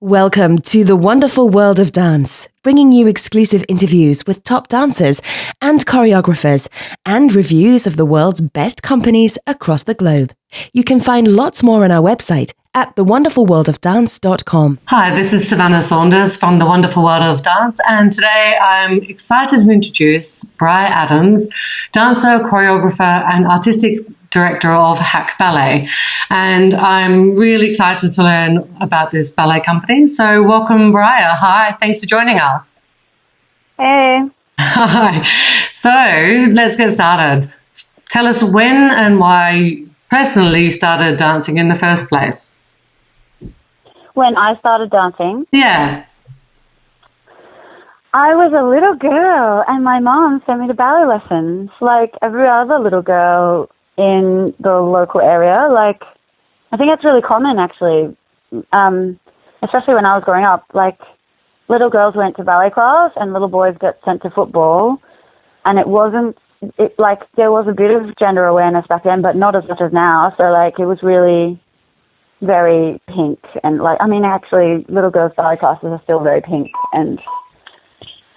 Welcome to the wonderful world of dance, bringing you exclusive interviews with top dancers and choreographers and reviews of the world's best companies across the globe. You can find lots more on our website at thewonderfulworldofdance.com. Hi, this is Savannah Saunders from The Wonderful World of Dance, and today I'm excited to introduce Briar Adams, dancer, choreographer and artistic director of Hack Ballet. And I'm really excited to learn about this ballet company. So welcome, Briar. Hi, thanks for joining us. Hey. Hi. So let's get started. Tell us when and why personally you started dancing in the first place. When I started dancing? Yeah. I was a little girl and my mom sent me to ballet lessons like every other little girl in the local area. Like, I think that's really common actually, especially when I was growing up. Like, little girls went to ballet class and little boys got sent to football, and there was a bit of gender awareness back then, but not as much as now. So like, it was really very pink, and like, I mean, actually little girls' ballet classes are still very pink and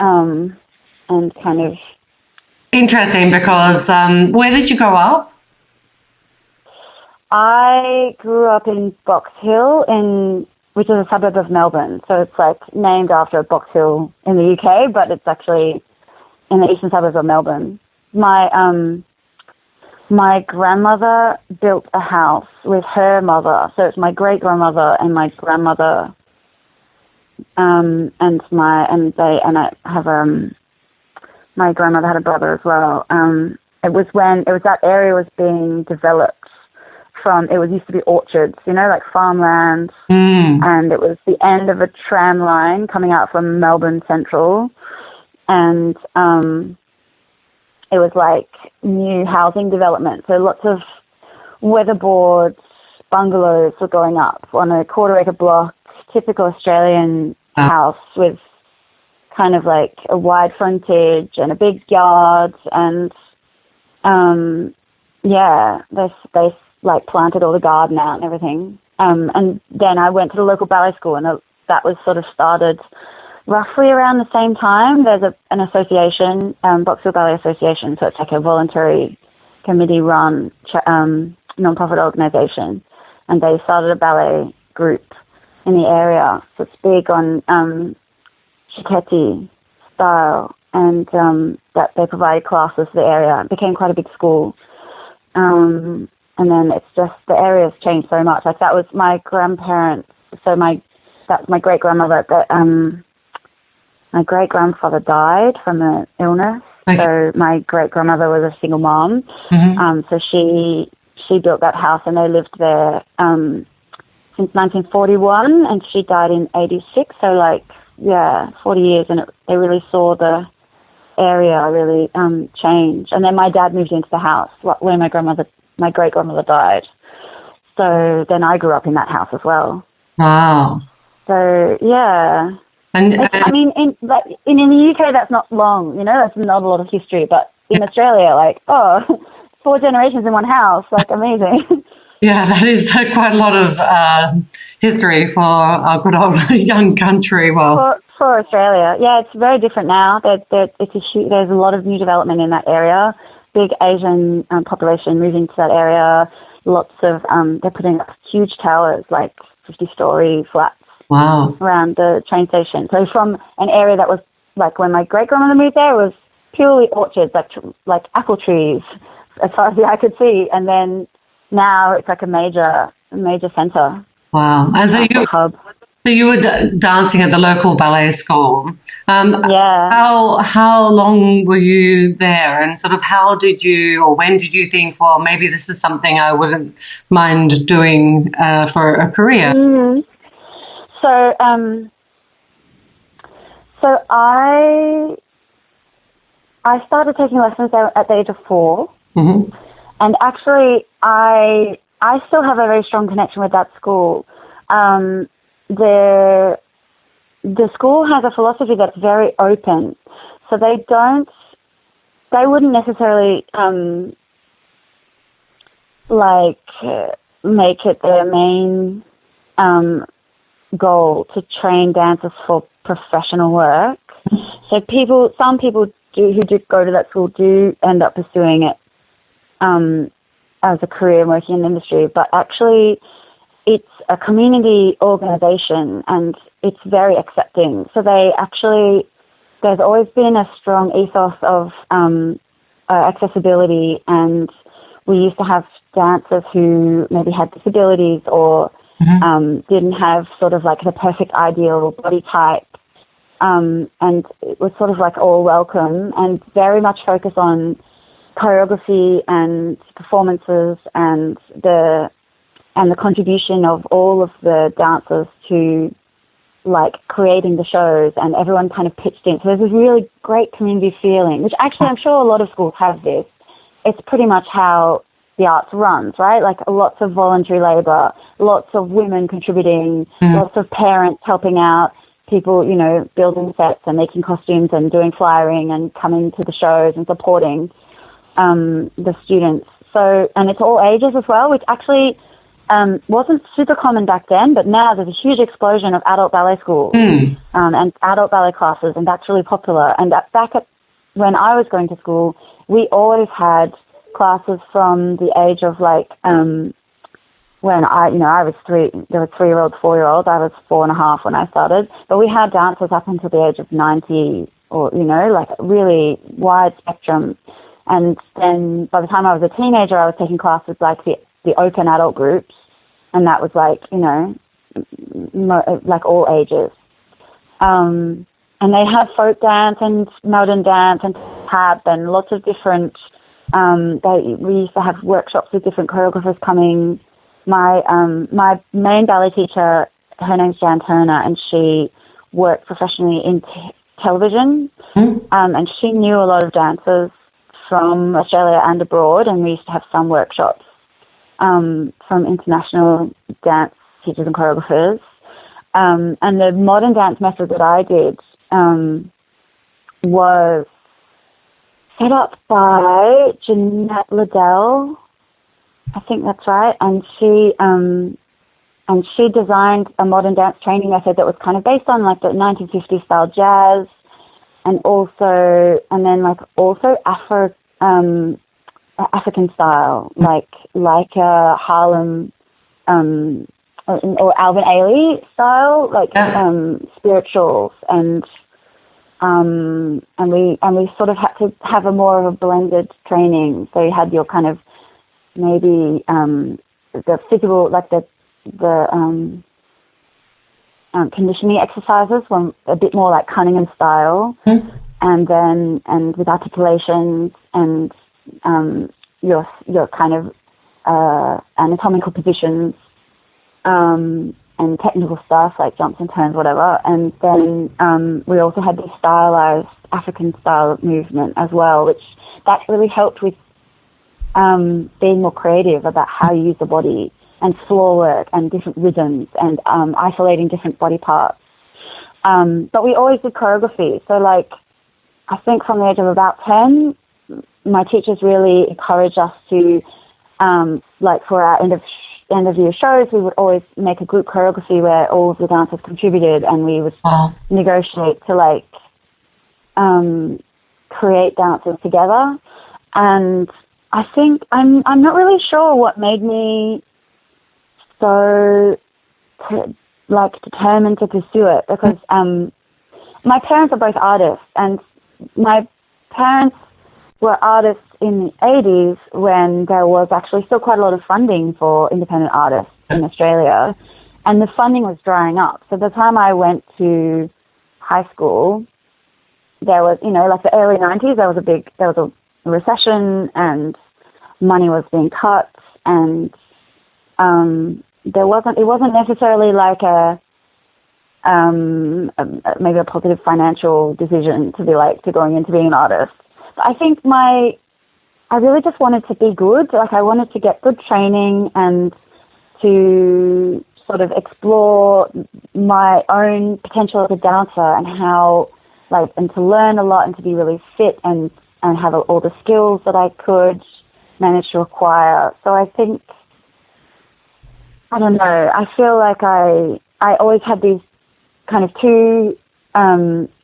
kind of interesting because where did you grow up? I grew up in Box Hill, which is a suburb of Melbourne. So it's like named after Box Hill in the UK, but it's actually in the eastern suburbs of Melbourne. My grandmother built a house with her mother. So it's my great-grandmother and my grandmother, my grandmother had a brother as well. It was that area was being developed. It used to be orchards, like farmland, and it was the end of a tram line coming out from Melbourne Central, and it was like new housing development. So lots of weatherboards, bungalows were going up on a quarter-acre block, typical Australian house with kind of like a wide frontage and a big yard, and they like planted all the garden out and everything. And then I went to the local ballet school, and that was sort of started roughly around the same time. There's an association, Box Hill Ballet Association, so it's like a voluntary committee-run non-profit organisation, and they started a ballet group in the area. So it's big on Shiketi style, and that they provided classes to the area. It became quite a big school. And then it's just, the area's changed so much. Like, that was my grandparents. So that's my great-grandmother. My great-grandfather died from an illness. Okay. So my great-grandmother was a single mom. Mm-hmm. So she built that house, and they lived there since 1941, and she died in 86. So 40 years, and they really saw the area really change. And then my dad moved into the house where my great-grandmother died. So then I grew up in that house as well. Wow. So, yeah. And I mean, in the UK, that's not long, that's not a lot of history. But in Australia, 4 generations in one house, amazing. Yeah, that is quite a lot of history for our good old young country. Well, for Australia, yeah, it's very different now. There's a lot of new development in that area. Big Asian population moving to that area. Lots of they're putting up huge towers, like 50-story flats. Wow. Around the train station. So from an area that was like, when my great grandmother moved there, was purely orchards, like apple trees, as far as the eye could see, and then now it's like a major centre. Wow. And so you were dancing at the local ballet school. Yeah. How long were you there, and sort of how did you, or when did you think, well, maybe this is something I wouldn't mind doing for a career? Mm-hmm. So I started taking lessons at the age of 4, mm-hmm. and actually I still have a very strong connection with that school. The school has a philosophy that's very open, so they wouldn't necessarily make it their main goal to train dancers for professional work. So some people who do go to that school do end up pursuing it as a career working in the industry, but actually it's a community organization and it's very accepting. So there's always been a strong ethos of accessibility, and we used to have dancers who maybe had disabilities or didn't have sort of like the perfect ideal body type, and it was sort of like all welcome and very much focused on choreography and performances and the contribution of all of the dancers to like creating the shows, and everyone kind of pitched in. So there's this really great community feeling, which actually I'm sure a lot of schools have this. It's pretty much how the arts runs, right? Like lots of voluntary labor, lots of women contributing, lots of parents helping out, people, you know, building sets and making costumes and doing flyering and coming to the shows and supporting the students. So, and it's all ages as well, which actually wasn't super common back then, but now there's a huge explosion of adult ballet schools and adult ballet classes, and that's really popular. And when I was going to school, we always had classes from the age of like when I was 3. There were 3-year-olds, 4-year-olds. I was 4.5 when I started, but we had dancers up until the age of 90, or like really wide spectrum. And then by the time I was a teenager, I was taking classes like the open adult groups, and that was like, like all ages. And they had folk dance and modern dance and tap and lots of different, we used to have workshops with different choreographers coming. My main ballet teacher, her name's Jan Turner, and she worked professionally in television, and she knew a lot of dancers from Australia and abroad, and we used to have some workshops from international dance teachers and choreographers. And the modern dance method that I did was set up by Jeanette Liddell, I think that's right, and she designed a modern dance training method that was kind of based on like the 1950s style jazz, and also African style, like a Harlem or Alvin Ailey style, like spirituals, and we sort of had to have a more of a blended training. So you had your kind of maybe the physical, like the conditioning exercises were a bit more like Cunningham style, and with articulations and your kind of anatomical positions and technical stuff like jumps and turns, whatever. And then we also had this stylized African style movement as well, which that really helped with being more creative about how you use the body and floor work and different rhythms and isolating different body parts. But we always did choreography. So like, I think from the age of about 10, my teachers really encouraged us to, like for our end of year shows, we would always make a group choreography where all of the dancers contributed, and we would negotiate to like create dances together. And I think I'm not really sure what made me so determined to pursue it, because my parents are both artists, and my parents were artists in the 80s when there was actually still quite a lot of funding for independent artists in Australia, and the funding was drying up. So by the time I went to high school, there was, like the early 90s, there was a recession and money was being cut, and it wasn't necessarily like maybe a positive financial decision to be like to going into being an artist. But I think I really just wanted to be good. Like I wanted to get good training and to sort of explore my own potential as a dancer and and to learn a lot and to be really fit and have all the skills that I could manage to acquire. So I think, I don't know, I feel like I I always had these kind of two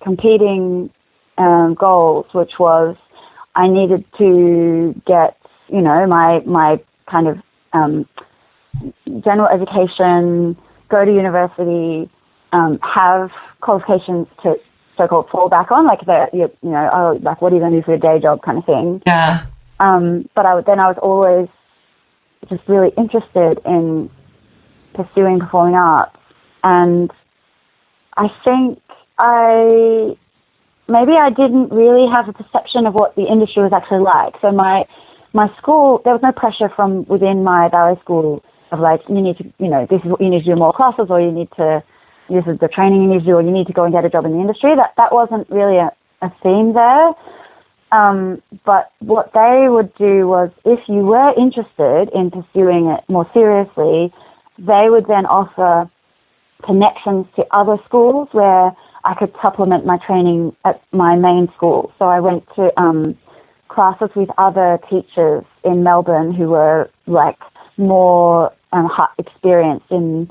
competing goals, which was I needed to get, you know, my kind of general education, go to university, have qualifications to so-called fall back on, like like what are you going to do for your day job kind of thing. Yeah. But I was always just really interested in pursuing performing arts, and I think maybe I didn't really have a perception of what the industry was actually like. So my school, there was no pressure from within my ballet school of like, you need to, you know, this is what you need to do, more classes, or you need to, this is the training you need to do, or you need to go and get a job in the industry. That wasn't really a theme there. But what they would do was, if you were interested in pursuing it more seriously, they would then offer connections to other schools where I could supplement my training at my main school. So I went to classes with other teachers in Melbourne who were like more experienced in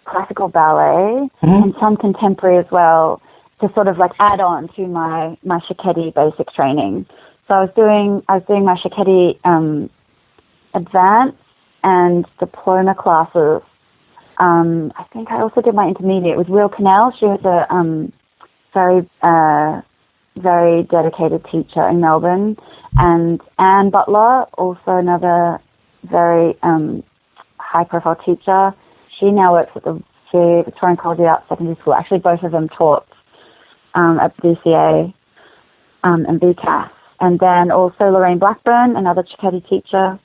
classical ballet and some contemporary as well, to sort of like add on to my Shiketti basic training. So I was doing my Shiketti advanced and diploma classes. I think I also did my intermediate with Will Cannell. She was a very dedicated teacher in Melbourne, and Anne Butler, also another very high-profile teacher. She now works at the Victorian College of Arts Secondary School. Actually, both of them taught at BCA and BCAS. And then also Lorraine Blackburn, another Shiketti teacher.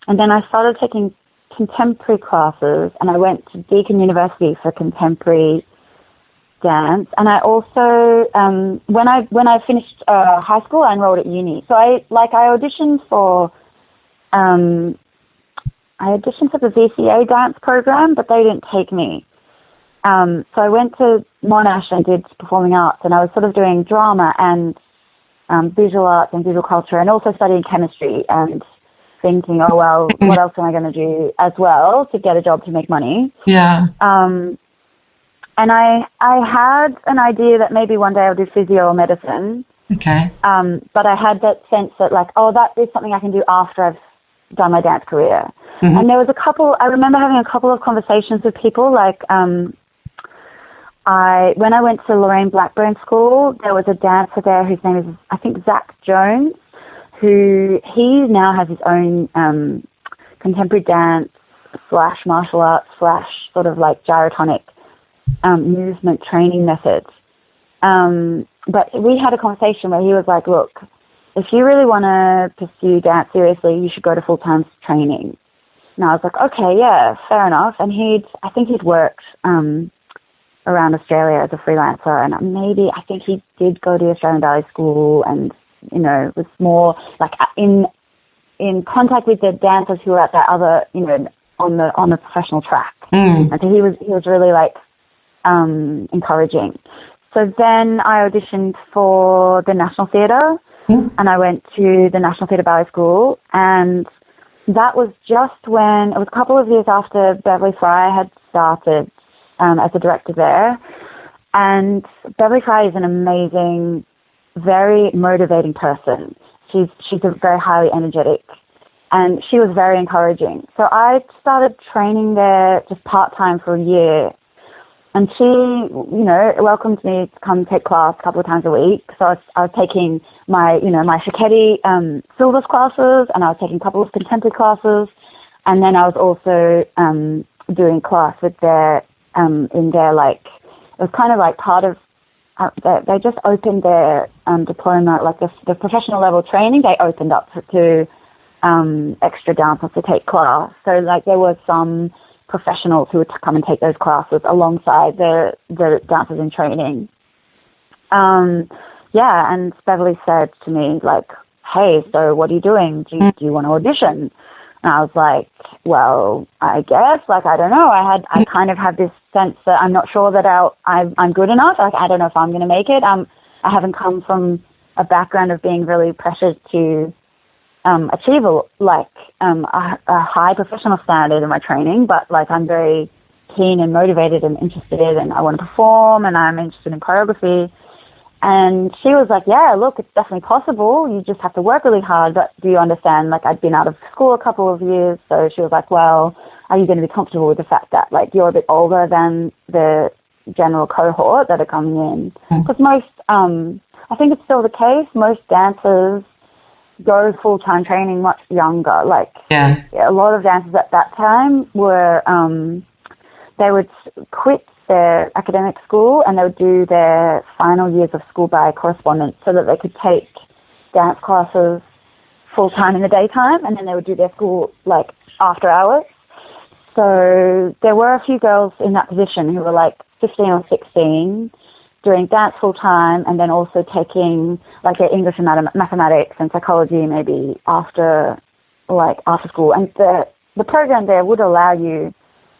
And then I started taking contemporary classes, and I went to Deakin University for contemporary dance. And I also, when I finished high school, I enrolled at uni. So I auditioned for the VCA dance program, but they didn't take me. So I went to Monash and did performing arts, and I was sort of doing drama and visual arts and visual culture, and also studying chemistry, and thinking, oh, well, what else am I going to do as well to get a job to make money? Yeah. And I had an idea that maybe one day I'll do physio or medicine. Okay. But I had that sense that like, oh, that is something I can do after I've done my dance career. Mm-hmm. And there was I remember having a couple of conversations with people, like, when I went to Lorraine Blackburn School, there was a dancer there whose name is, I think, Zach Jones, who he now has his own contemporary dance / martial arts / sort of like gyrotonic movement training methods. But we had a conversation where he was like, look, if you really want to pursue dance seriously, you should go to full-time training. And I was like, okay, yeah, fair enough. And I think he'd worked around Australia as a freelancer, and I think he did go to Australian Ballet School, and, you know, was more like in contact with the dancers who were at that other, you know, on the professional track. And so he was really like encouraging. So then I auditioned for the National Theatre, and I went to the National Theatre Ballet School, and that was just when, it was a couple of years after Beverly Fry had started as a director there. And Beverly Fry is an amazing, very motivating person. She's a very highly energetic, and she was very encouraging. So I started training there just part-time for a year. And she, you know, welcomed me to come take class a couple of times a week. So I was taking my Shiketti syllabus classes, and I was taking a couple of contemporary classes. And then I was also doing class with their, in their, like, it was kind of like part of, they just opened their diploma, like the professional level training, they opened up to extra dancers to take class. So, like, there were some professionals who would come and take those classes alongside the dancers in training. And Beverly said to me, like, hey, so what are you doing? Do you want to audition? And I was like, well, I guess, like, I don't know. I kind of had this sense that I'm not sure that I'm good enough. Like, I don't know if I'm going to make it. I haven't come from a background of being really pressured to achieve a high professional standard in my training, but like I'm very keen and motivated and interested, and I want to perform, and I'm interested in choreography. And she was like, yeah, look, it's definitely possible. You just have to work really hard. But do you understand, like, I'd been out of school a couple of years. So she was like, well, are you going to be comfortable with the fact that, like, you're a bit older than the general cohort that are coming in? Because most, I think it's still the case, most dancers go full-time training much younger. Like, a lot of dancers at that time were, they would quit their academic school and they would do their final years of school by correspondence so that they could take dance classes full-time in the daytime, and then they would do their school, like, after hours. So there were a few girls in that position who were, like, 15 or 16 doing dance full-time and then also taking, like, their English and mathematics and psychology maybe after school. And the program there would allow you,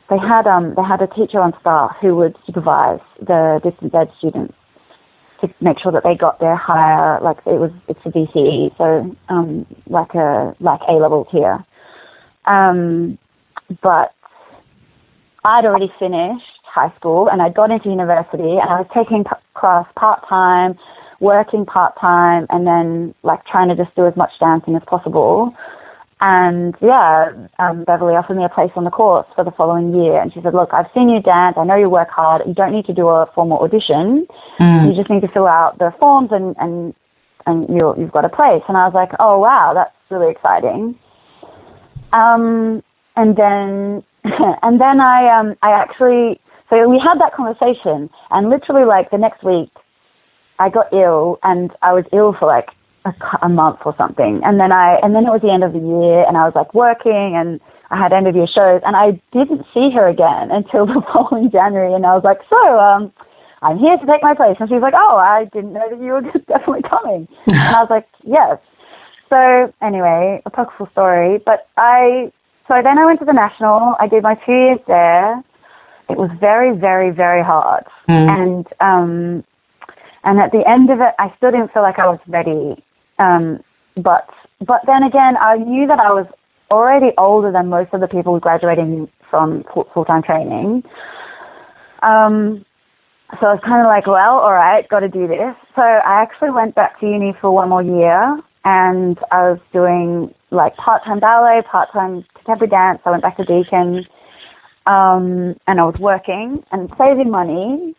they had a teacher on staff who would supervise the distance ed students to make sure that they got their higher, like, it's a DCE, so like A levels here. But I'd already finished high school and I'd got into university, and I was taking class part-time, working part-time, and then, like, trying to just do as much dancing as possible. And Beverly offered me a place on the course for the following year. And she said, look, I've seen you dance. I know you work hard. You don't need to do a formal audition. You just need to fill out the forms and you've got a place. And I was like, oh, wow, that's really exciting. And then I actually, so we had that conversation, and literally, like, the next week I got ill, and I was ill for, like, a month or something, and then it was the end of the year, and I was, like, working, and I had end of year shows, and I didn't see her again until the following January, and I was like, so I'm here to take my place, and she was like, oh, I didn't know that you were definitely coming, and I was like, yes. So anyway, a purposeful story, but so then I went to the National. I did my 2 years there. It was very, very, very hard, and at the end of it, I still didn't feel like I was ready. But then again, I knew that I was already older than most of the people graduating from full-time training. So I was kind of like, well, all right, got to do this. So I actually went back to uni for one more year, and I was doing, like, part-time ballet, part-time contemporary dance. I went back to Deakin, and I was working and saving money.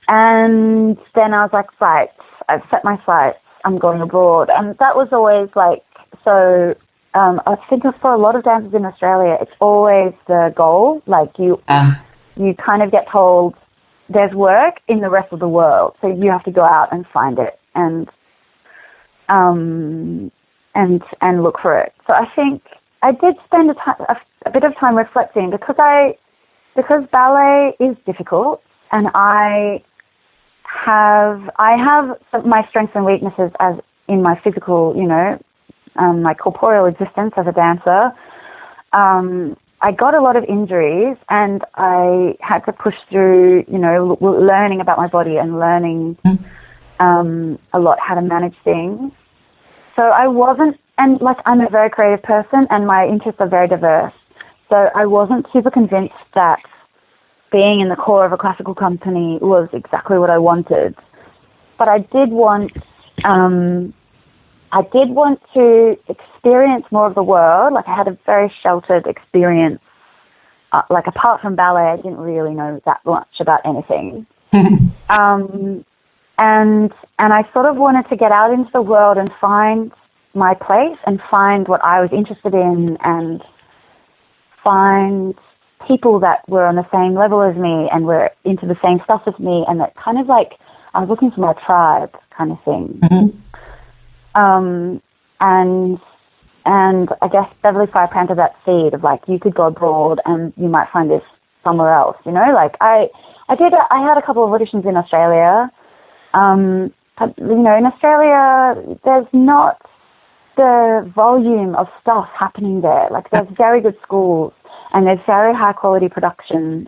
And then I was like, right, I've set my sights. I'm going abroad. And that was always, like, so I think for a lot of dancers in Australia, it's always the goal. Like, you kind of get told there's work in the rest of the world, so you have to go out and find it and look for it. So I think I did spend a bit of time reflecting because ballet is difficult, and I have my strengths and weaknesses as in my physical, my corporeal existence as a dancer. I got a lot of injuries, and I had to push through, learning about my body and learning a lot how to manage things. So I wasn't, and, like, I'm a very creative person, and my interests are very diverse. So I wasn't super convinced that being in the core of a classical company was exactly what I wanted. But I did want to experience more of the world. Like, I had a very sheltered experience. Like, apart from ballet, I didn't really know that much about anything. And I sort of wanted to get out into the world and find my place and find what I was interested in and find people that were on the same level as me and were into the same stuff as me, and that kind of, like, I was looking for my tribe kind of thing. And I guess Beverly Fire planted that seed of, like, you could go abroad and you might find this somewhere else, Like, I had a couple of auditions in Australia. But, in Australia, there's not the volume of stuff happening there. Like, there's very good schools and there's very high quality productions,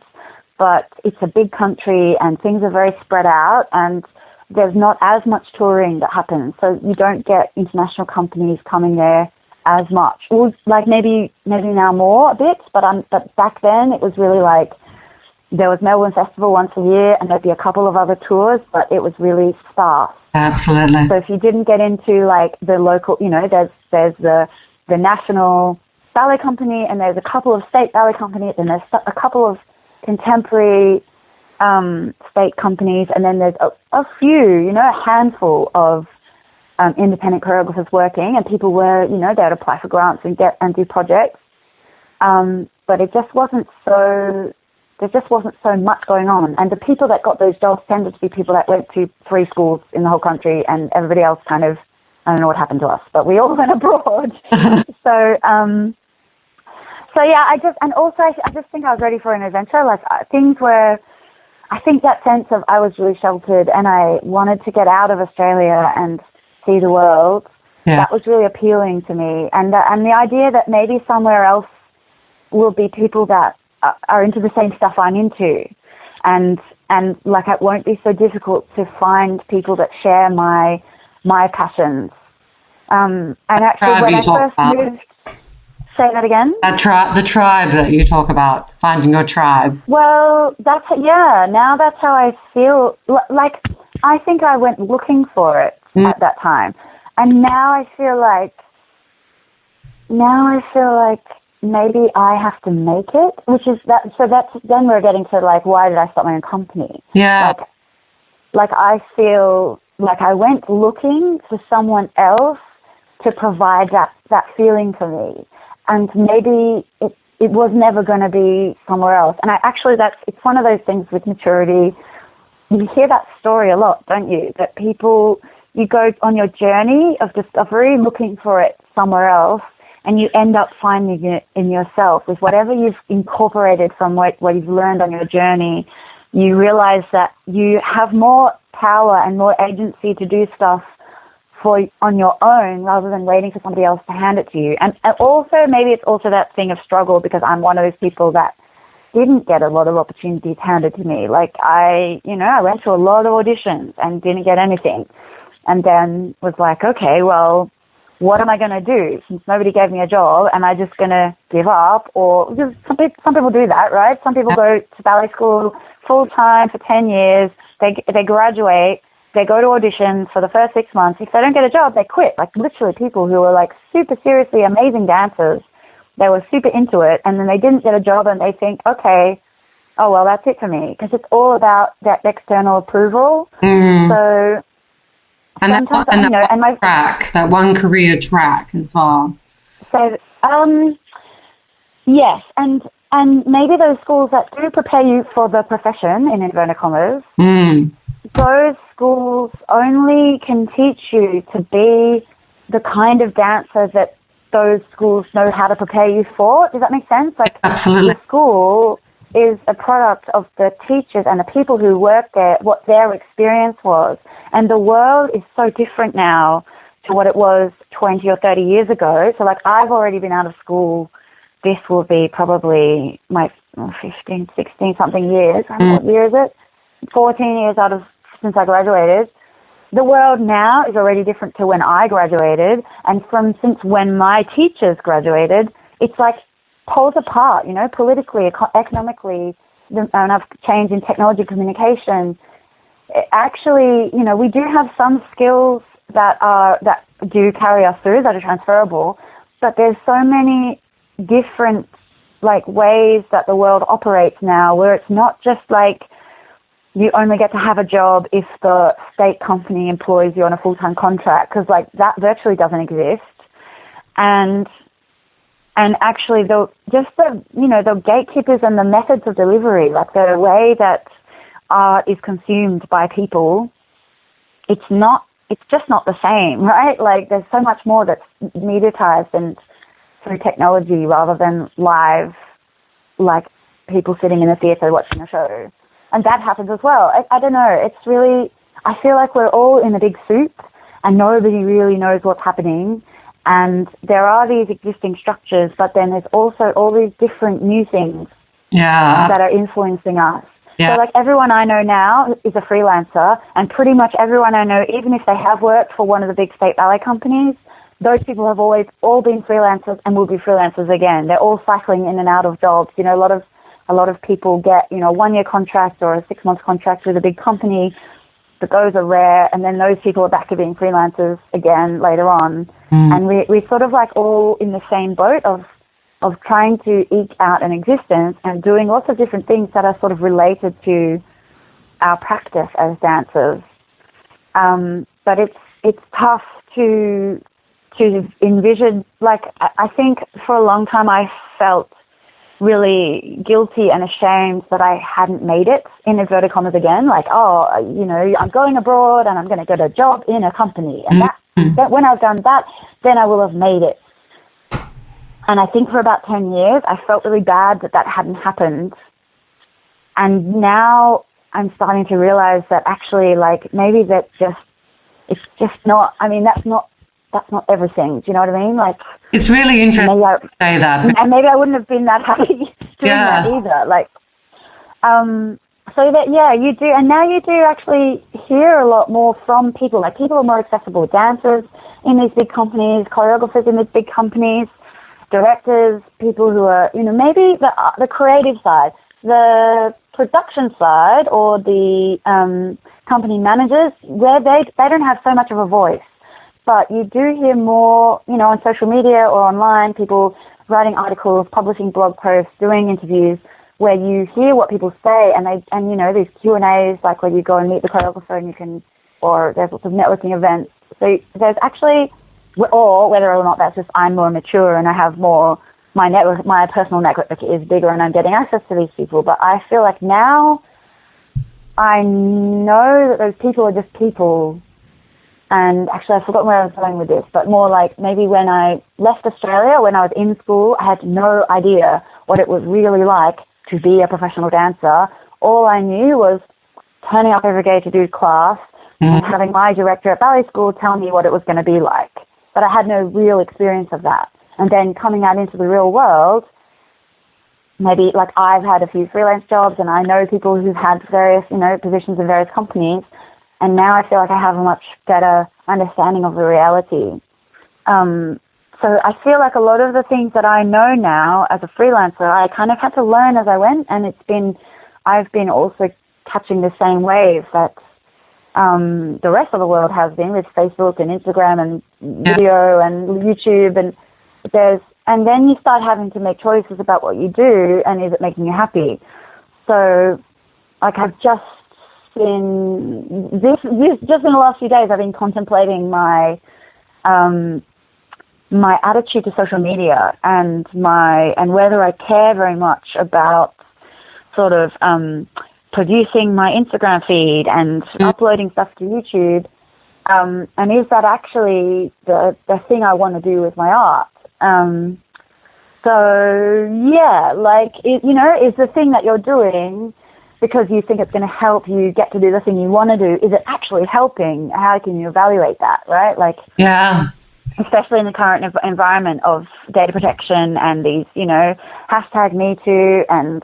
but it's a big country and things are very spread out, and there's not as much touring that happens. So you don't get international companies coming there as much. Well, like, maybe now more a bit, but back then it was really like there was Melbourne Festival once a year, and there'd be a couple of other tours, but it was really sparse. Absolutely. So if you didn't get into like the local, there's the national ballet company, and there's a couple of state ballet companies, and there's a couple of contemporary state companies, and then there's a few, a handful of independent choreographers working, and people were, they'd apply for grants and do projects. But it just wasn't so. There just wasn't so much going on. And the people that got those jobs tended to be people that went to 3 schools in the whole country, and everybody else kind of, I don't know what happened to us, but we all went abroad. So yeah, I just think I was ready for an adventure. Like things were, I think that sense of I was really sheltered and I wanted to get out of Australia and see the world. Yeah. That was really appealing to me. And the idea that maybe somewhere else will be people that are into the same stuff I'm into, and like it won't be so difficult to find people that share my passions. And actually, when I first moved, say that again. The tribe that you talk about, finding your tribe. Well, now that's how I feel. Like I think I went looking for it at that time, and now I feel like maybe I have to make it, which is that. So then we're getting to like, why did I start my own company? Yeah. Like I feel like I went looking for someone else to provide that feeling for me, and maybe it was never going to be somewhere else. And it's one of those things with maturity. You hear that story a lot, don't you? That you go on your journey of discovery looking for it somewhere else, and you end up finding it in yourself with whatever you've incorporated from what you've learned on your journey. You realize that you have more power and more agency to do stuff on your own rather than waiting for somebody else to hand it to you. And also, maybe it's also that thing of struggle, because I'm one of those people that didn't get a lot of opportunities handed to me. Like I went to a lot of auditions and didn't get anything. And then was like, okay, well, what am I going to do? Since nobody gave me a job, am I just going to give up? Or because some people do that, right? Some people go to ballet school full time for 10 years. They graduate. They go to auditions for the first 6 months. If they don't get a job, they quit. Like literally people who were like super seriously amazing dancers. They were super into it, and then they didn't get a job, and they think, okay, oh well, that's it for me, because it's all about that external approval. So. And that one career track as well. So, yes, and maybe those schools that do prepare you for the profession, in inverted commas, those schools only can teach you to be the kind of dancer that those schools know how to prepare you for. Does that make sense? Like, absolutely. The school is a product of the teachers and the people who work there, what their experience was. And the world is so different now to what it was 20 or 30 years ago. So, like, I've already been out of school. This will be probably my 15, 16 something years. What year is it? 14 years since I graduated. The world now is already different to when I graduated. And since when my teachers graduated, it's like poles apart, politically, economically, enough change in technology, communication. Actually, we do have some skills that do carry us through, that are transferable, but there's so many different ways that the world operates now, where it's not just like you only get to have a job if the state company employs you on a full-time contract, because that virtually doesn't exist. And actually, the gatekeepers and the methods of delivery, like the way that art is consumed by people, it's just not the same, right? Like, there's so much more that's mediatized and through technology rather than live, like people sitting in a theater watching a show. And that happens as well. I don't know. It's really, I feel like we're all in a big soup and nobody really knows what's happening. And there are these existing structures, but then there's also all these different new things that are influencing us. Yeah. So, everyone I know now is a freelancer, and pretty much everyone I know, even if they have worked for one of the big state ballet companies, those people have always all been freelancers and will be freelancers again. They're all cycling in and out of jobs. A lot of a lot of people get, you know, a 1-year contract or a 6-month contract with a big company, but those are rare, and then those people are back to being freelancers again later on. And we're sort of like all in the same boat of trying to eke out an existence and doing lots of different things that are sort of related to our practice as dancers. But it's tough to envision, like, I think for a long time I felt really guilty and ashamed that I hadn't made it, in inverted commas again, like, oh, you know, I'm going abroad and I'm going to get a job in a company, and that when I've done that, then I will have made it. And I think for about 10 years, I felt really bad that hadn't happened. And now I'm starting to realize that actually, like, maybe it's just not, I mean, that's not everything. Do you know what I mean? Like, it's really interesting to say that. And maybe I wouldn't have been that happy doing that either. Like, so that, yeah, you do. And now you do actually hear a lot more from people. Like, people are more accessible. Dancers in these big companies, choreographers in these big companies, directors, people who are, you know, maybe the creative side, the production side, or the company managers, where they don't have so much of a voice. But you do hear more, you know, on social media or online, people writing articles, publishing blog posts, doing interviews, where you hear what people say, and you know, these Q&As, like where you go and meet the choreographer, and or there's lots of networking events. So there's actually, or whether or not that's just I'm more mature and I have more, my personal network is bigger and I'm getting access to these people. But I feel like now I know that those people are just people. And actually, I forgot where I was going with this, but more like maybe when I left Australia, when I was in school, I had no idea what it was really like to be a professional dancer. All I knew was turning up every day to do class and having my director at ballet school tell me what it was going to be like. But I had no real experience of that. And then coming out into the real world, maybe like I've had a few freelance jobs and I know people who've had various, you know, positions in various companies. And now I feel like I have a much better understanding of the reality. So I feel like a lot of the things that I know now as a freelancer, I kind of had to learn as I went. And I've been also catching the same wave that the rest of the world has been with Facebook and Instagram and video and YouTube. And then you start having to make choices about what you do and is it making you happy. So like I've just in just in the last few days, I've been contemplating my my attitude to social media and whether I care very much about sort of producing my Instagram feed and uploading stuff to YouTube, and is that actually the thing I want to do with my art? So yeah, like you know, is the thing that you're doing because you think it's going to help you get to do the thing you want to do, is it actually helping? How can you evaluate that, right? Like, yeah, especially in the current environment of data protection and these, you know, #MeToo and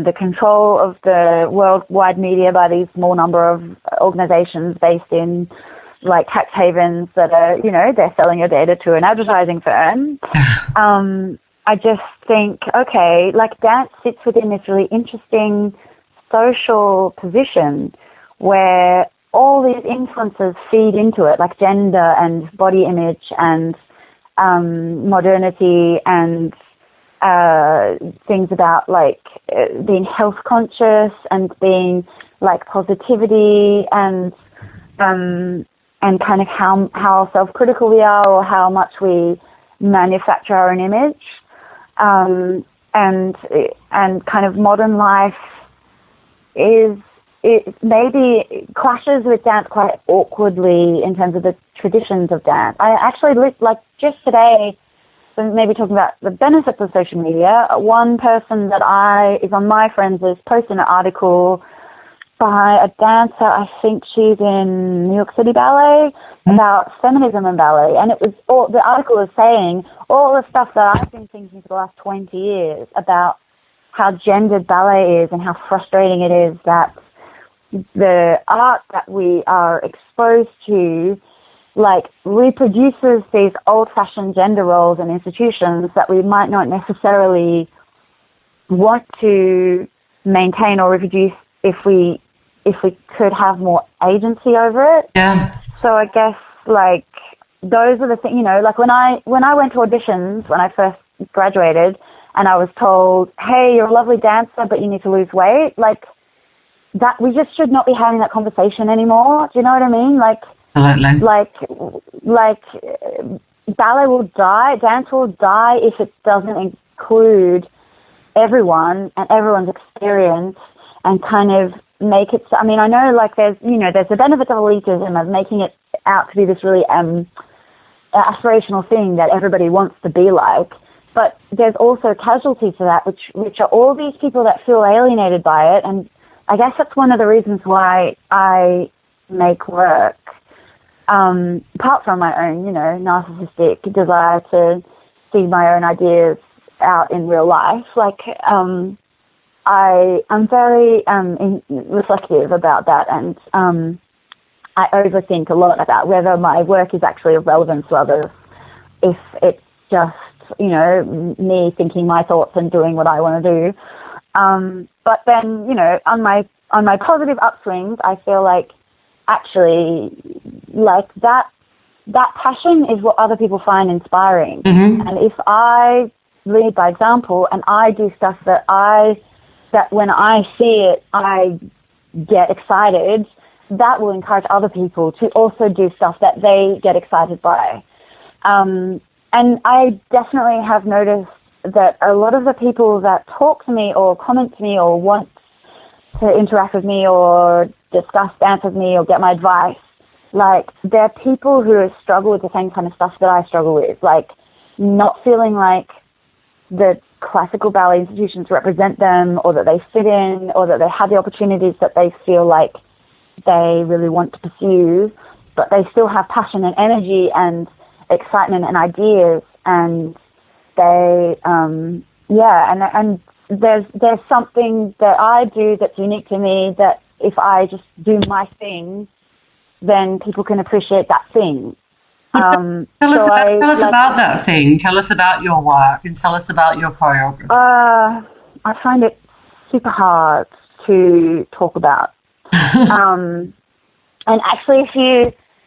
the control of the worldwide media by these small number of organizations based in like tax havens that are, you know, they're selling your data to an advertising firm. I just think, okay, like dance sits within this really interesting social position where all these influences feed into it, like gender and body image and modernity and things about like being health conscious and being like positivity and kind of how self-critical we are or how much we manufacture our own image, and kind of modern life it maybe clashes with dance quite awkwardly in terms of the traditions of dance. I actually like just today, so maybe talking about the benefits of social media, one person that is on my friends list posted an article by a dancer, I think she's in New York City Ballet, about feminism in ballet. And the article is saying all the stuff that I've been thinking for the last 20 years about how gendered ballet is and how frustrating it is that the art that we are exposed to like reproduces these old-fashioned gender roles and institutions that we might not necessarily want to maintain or reproduce if we could have more agency over it. Yeah. So I guess like those are the things, you know, like when I went to auditions when I first graduated and I was told, hey, you're a lovely dancer, but you need to lose weight, like that, we just should not be having that conversation anymore. Do you know what I mean? Like, Absolutely. like ballet will die, dance will die if it doesn't include everyone and everyone's experience and kind of make it, I mean, I know like there's the benefit of elitism of making it out to be this really aspirational thing that everybody wants to be like, but there's also casualty to that, which are all these people that feel alienated by it. And I guess that's one of the reasons why I make work, apart from my own, you know, narcissistic desire to see my own ideas out in real life. Like, I'm very reflective about that, and I overthink a lot about whether my work is actually of relevance to others, if it's just, you know, me thinking my thoughts and doing what I want to do. But then, you know, on my positive upswings, I feel like actually like that passion is what other people find inspiring. Mm-hmm. And if I lead by example and I do stuff that when I see it, I get excited, that will encourage other people to also do stuff that they get excited by. And I definitely have noticed that a lot of the people that talk to me or comment to me or want to interact with me or discuss dance with me or get my advice, like they're people who struggle with the same kind of stuff that I struggle with, like not feeling like the classical ballet institutions represent them or that they fit in or that they have the opportunities that they feel like they really want to pursue, but they still have passion and energy and excitement and ideas, and they and there's something that I do that's unique to me that if I just do my thing, then people can appreciate that thing. Tell us about that thing. Tell us about your work and tell us about your choreography. I find it super hard to talk about. And actually,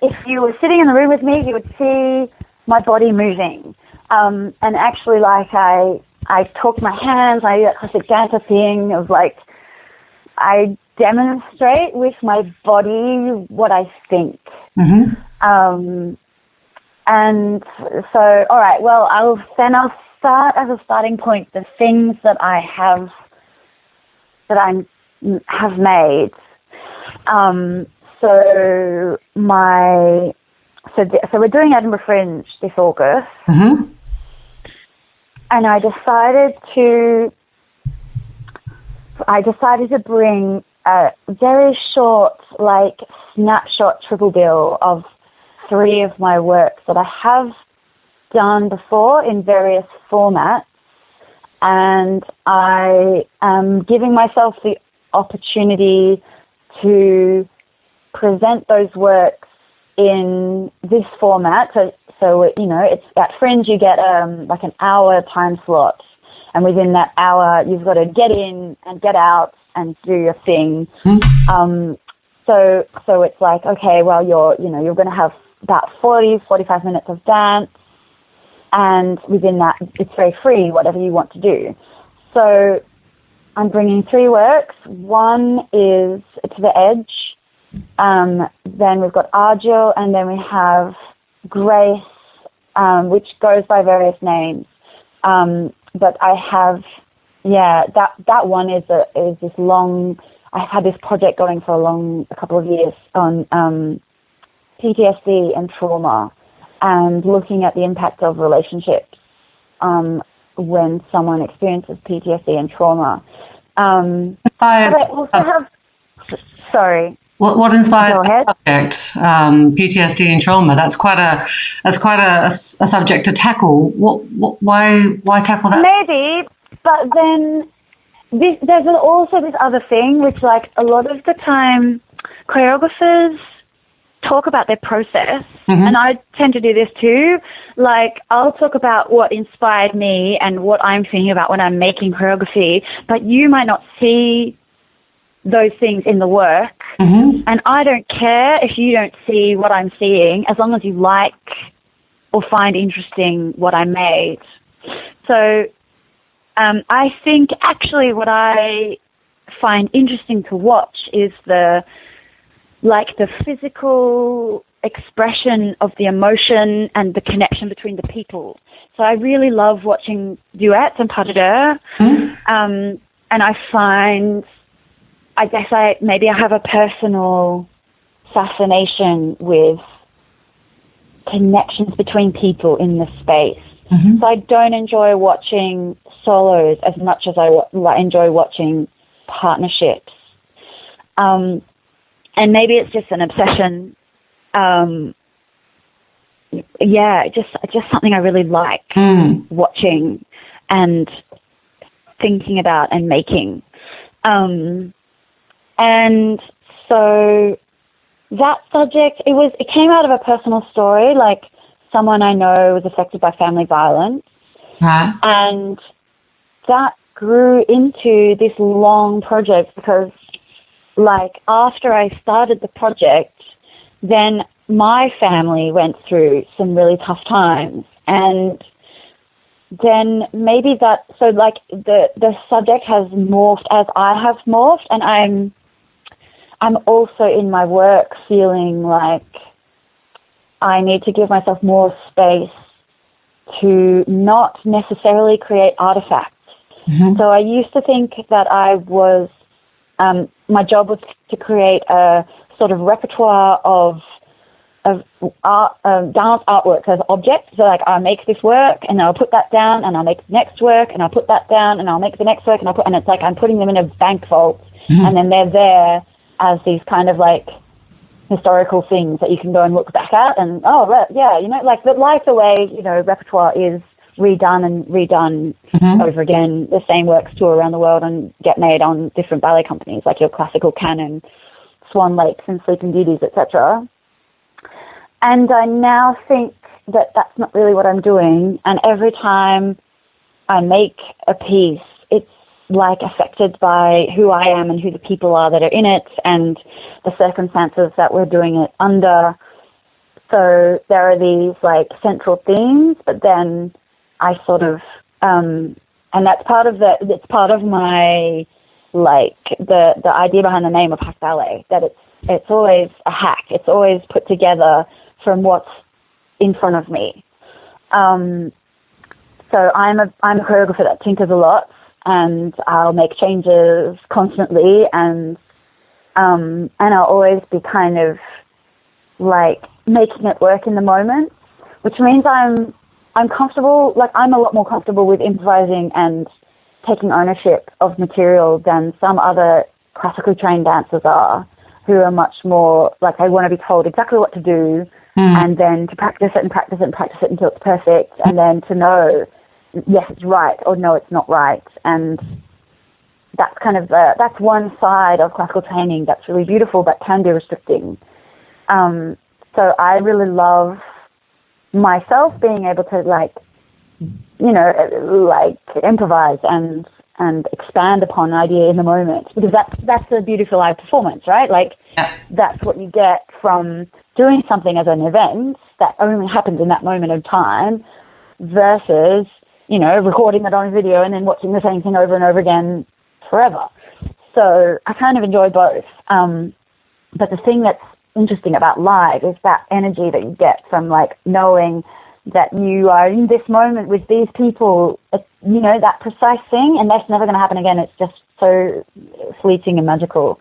if you were sitting in the room with me, you would see my body moving. And actually, like I talk my hands. I do that classic dancer thing of like I demonstrate with my body what I think. Mm-hmm. And so, all right, well, I'll start as a starting point the things that I have made. So we're doing Edinburgh Fringe this August, mm-hmm. and I decided to bring a very short, like snapshot triple bill of 3 of my works that I have done before in various formats, and I am giving myself the opportunity to present those works in this format. So you know, it's at Fringe you get like an hour time slot, and within that hour you've got to get in and get out and do your thing. Mm-hmm. So it's like, okay, well you're going to have about 45 minutes of dance, and within that it's very free, whatever you want to do. So I'm bringing 3 works. One is To the Edge, then we've got Argyle, and then we have Grace, which goes by various names. But I have, that one is this long, I've had this project going for a couple of years on PTSD and trauma, and looking at the impact of relationships when someone experiences PTSD and trauma. But I also have, sorry. What inspired that subject? PTSD and trauma. That's quite a subject to tackle. Why tackle that? Maybe, but then there's also this other thing, which like a lot of the time choreographers talk about their process, and I tend to do this too. Like, I'll talk about what inspired me and what I'm thinking about when I'm making choreography, but you might not see those things in the work, and I don't care if you don't see what I'm seeing, as long as you like or find interesting what I made. So I think actually what I find interesting to watch is the physical expression of the emotion and the connection between the people. So I really love watching duets and pas de deux. And I find, I guess maybe I have a personal fascination with connections between people in the space. So I don't enjoy watching solos as much as I enjoy watching partnerships. And maybe it's just an obsession. Just something I really like watching and thinking about and making. And so that subject, it came out of a personal story, like someone I know was affected by family violence. Right. And that grew into this long project because, like, after I started the project, then my family went through some really tough times. And then maybe the subject has morphed as I have morphed, and I'm also in my work feeling like I need to give myself more space to not necessarily create artifacts. So I used to think that I was, my job was to create a sort of repertoire of art, dance artwork as objects. So like, I make this work and I'll put that down, and I'll make the next work and I'll put that down, and I'll make the next work, and it's like I'm putting them in a bank vault, and then they're there as these kind of like historical things that you can go and look back at, and like the life away, repertoire is redone and redone over again. The same works tour around the world and get made on different ballet companies, like your classical canon, Swan Lakes and Sleeping Beauties, etc. And I now think that that's not really what I'm doing. And every time I make a piece, it's like affected by who I am and who the people are that are in it and the circumstances that we're doing it under. So there are these like central themes, but then I sort of, and that's it's part of my, like, the idea behind the name of Hack Ballet, that it's always a hack. It's always put together from what's in front of me. So I'm a choreographer that tinkers a lot, and I'll make changes constantly, and I'll always be kind of like making it work in the moment, which means I'm comfortable, like I'm a lot more comfortable with improvising and taking ownership of material than some other classically trained dancers are, who are much more like, I want to be told exactly what to do, and then to practice it and practice it and practice it until it's perfect, and then to know, yes, it's right, or no, it's not right. And that's kind of that's one side of classical training that's really beautiful but can be restricting. So I really love myself being able to like improvise and expand upon an idea in the moment, because that's the beautiful live performance, right? Like, that's what you get from doing something as an event that only happens in that moment of time versus, recording it on video and then watching the same thing over and over again forever. So I kind of enjoy both. But the thing that's interesting about live is that energy that you get from like knowing that you are in this moment with these people, that precise thing, and that's never going to happen again. It's just so fleeting and magical.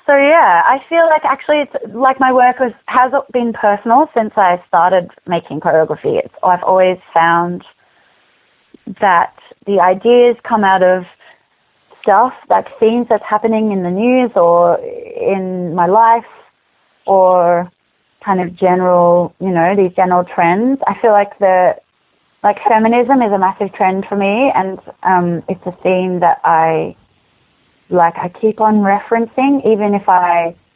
So yeah, I feel like actually it's like my work has been personal since I started making choreography. I've always found that the ideas come out of stuff, like themes that's happening in the news or in my life, or kind of general, these general trends. I feel like feminism is a massive trend for me, and it's a theme that I like I keep on referencing, even if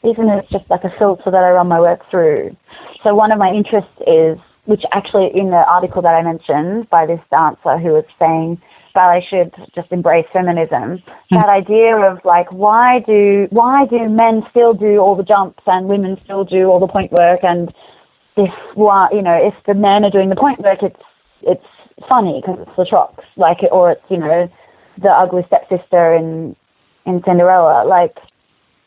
it's just like a filter that I run my work through. So one of my interests is, which actually in the article that I mentioned by this dancer who was saying ballet should just embrace feminism, that idea of like, why do men still do all the jumps and women still do all the point work, and if the men are doing the point work, it's funny because it's the Trox, like, or it's, the ugly stepsister in Cinderella. Like,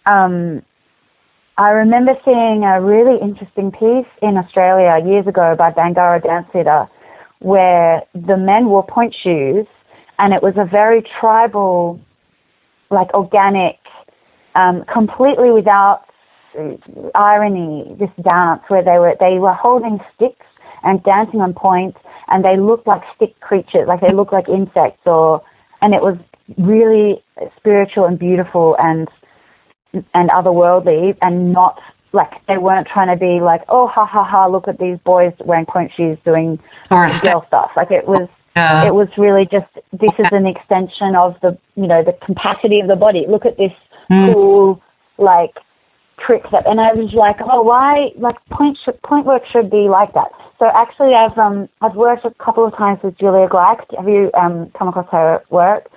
I remember seeing a really interesting piece in Australia years ago by Bangara Dance Theatre where the men wore point shoes, and it was a very tribal, like organic, completely without irony, this dance where they were holding sticks and dancing on points, and they looked like stick creatures, like they looked like insects, and it was really spiritual and beautiful and otherworldly, and not like they weren't trying to be like, oh, ha ha ha, look at these boys wearing point shoes doing girl stuff. Like it was really just, this is an extension of the capacity of the body. Look at this cool, like, trick that, and I was like, oh, why, like, point work should be like that. So actually I've worked a couple of times with Julia Gleick. Have you come across her work?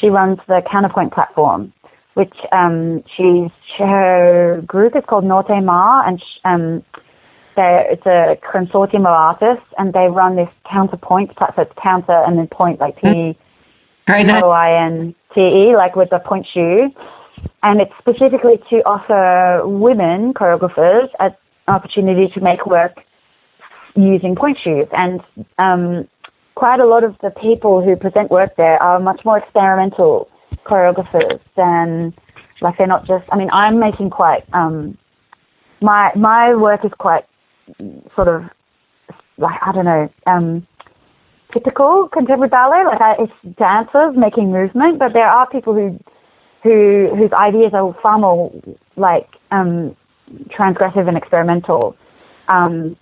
She runs the Counterpoint platform, which her group is called Norte Mar, and it's a consortium of artists, and they run this counterpoint platform. So it's counter and then point, like Pointe, like with the point shoe. And it's specifically to offer women choreographers an opportunity to make work using point shoes. And quite a lot of the people who present work there are much more experimental choreographers than, like, they're not just, I mean, I'm making quite, my work is quite sort of, like, I don't know, typical contemporary ballet. Like, it's dancers making movement, but there are people whose ideas are far more, like, transgressive and experimental. And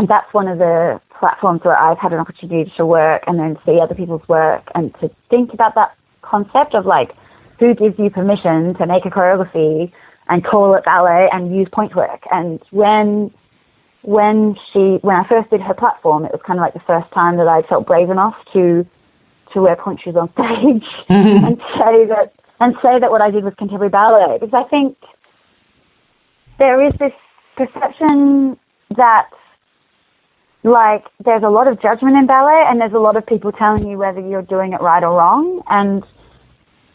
that's one of the platforms where I've had an opportunity to work and then see other people's work and to think about that concept of, like, who gives you permission to make a choreography and call it ballet and use point work. And when I first did her platform, it was kind of like the first time that I felt brave enough to wear point shoes on stage and say that what I did was contemporary ballet, because I think there is this perception that, like, there's a lot of judgment in ballet, and there's a lot of people telling you whether you're doing it right or wrong. And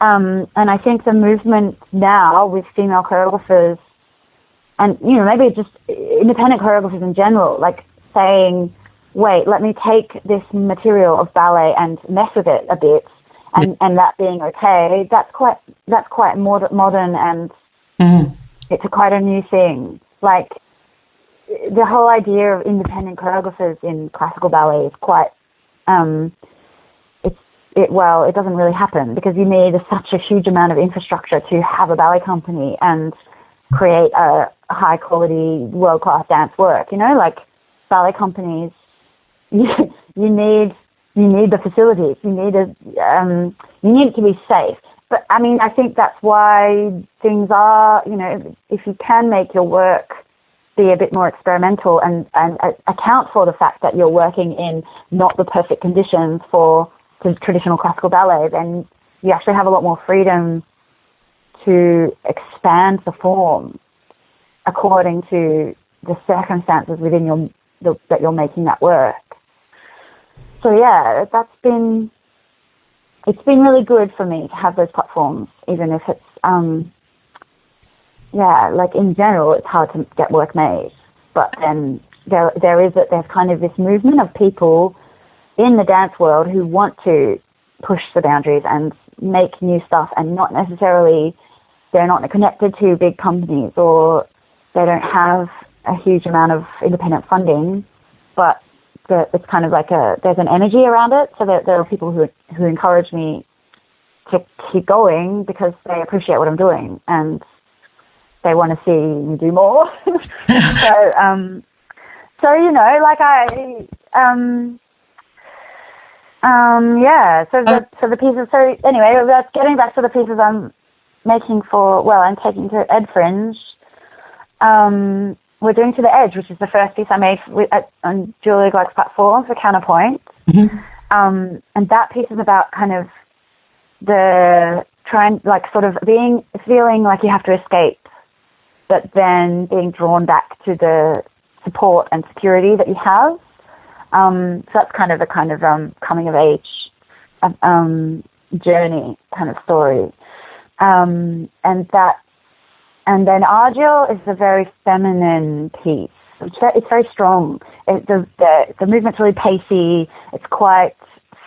I think the movement now with female choreographers, and, maybe just independent choreographers in general, like saying, wait, let me take this material of ballet and mess with it a bit, and that being okay, that's quite modern, and it's quite a new thing. Like, the whole idea of independent choreographers in classical ballet is quite, it doesn't really happen, because you need such a huge amount of infrastructure to have a ballet company and create a high quality, world class dance work. Like, ballet companies, you need the facilities. You need it to be safe. But I mean, I think that's why things are, if you can make your work be a bit more experimental and account for the fact that you're working in not the perfect conditions for traditional classical ballet, then you actually have a lot more freedom to expand the form according to the circumstances within that you're making that work. So yeah, it's been really good for me to have those platforms, even if it's like, in general it's hard to get work made. But then there's kind of this movement of people in the dance world who want to push the boundaries and make new stuff, and not necessarily, they're not connected to big companies, or they don't have a huge amount of independent funding, but it's kind of like there's an energy around it, so that there are people who encourage me to keep going because they appreciate what I'm doing and they want to see me do more. So the pieces. So anyway, that's getting back to the pieces I'm making I'm taking to Ed Fringe. We're doing To the Edge, which is the first piece I made on Julia Gluck's platform for Counterpoint. Mm-hmm. And that piece is about kind of feeling like you have to escape, but then being drawn back to the support and security that you have. So that's kind of a coming of age journey kind of story. And then Argyle is a very feminine piece. It's very strong. The movement's really pacey. It's quite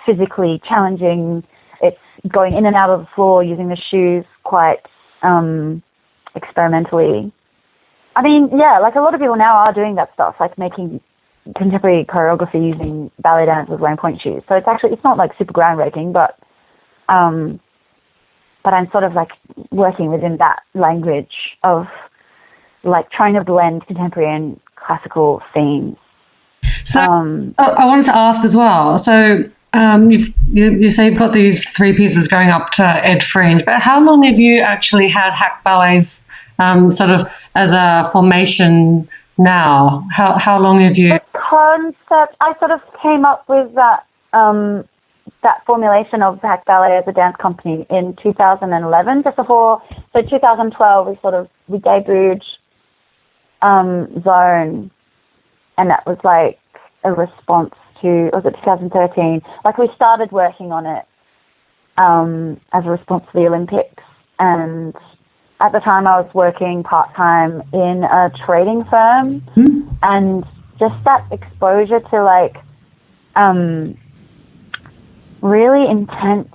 physically challenging. It's going in and out of the floor using the shoes quite experimentally. I mean, yeah, like a lot of people now are doing that stuff, like making contemporary choreography using ballet dancers wearing point shoes. So it's not like super groundbreaking, but I'm sort of like working within that language of like trying to blend contemporary and classical themes. So I wanted to ask as well. So you say you've got these 3 pieces going up to Ed Fringe, but how long have you actually had Hack Ballet sort of as a formation now? How long have you? The concept, I sort of came up with that formulation of Hack Ballet as a dance company in 2011, just before. So 2012, we debuted Zone, and that was like a response to, was it 2013? Like we started working on it as a response to the Olympics, and at the time I was working part-time in a trading firm, and just that exposure to like really intense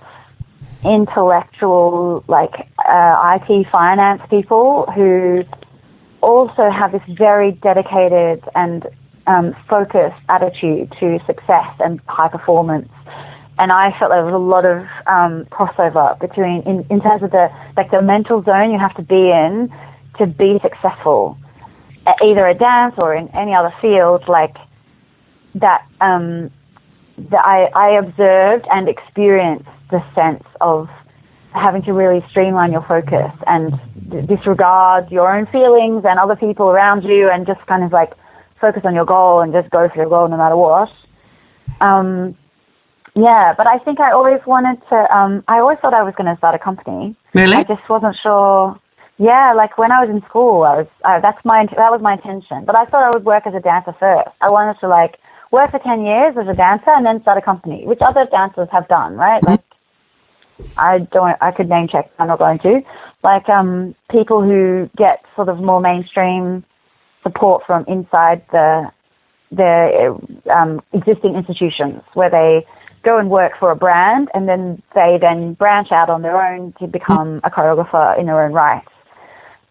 intellectual like IT finance people who also have this very dedicated and focused attitude to success and high performance. And I felt there was a lot of crossover between, in terms of the mental zone you have to be in to be successful, either at dance or in any other field, like that. That I observed and experienced the sense of having to really streamline your focus and disregard your own feelings and other people around you, and just kind of like focus on your goal and just go for your goal no matter what. Yeah, but I think I always wanted to, I always thought I was going to start a company. Really? I just wasn't sure. Yeah, like when I was in school, that was my intention. But I thought I would work as a dancer first. I wanted to like work for 10 years as a dancer and then start a company, which other dancers have done, right? Like, I could name check, I'm not going to. Like, people who get sort of more mainstream support from inside the existing institutions, where they go and work for a brand and then they branch out on their own to become a choreographer in their own right.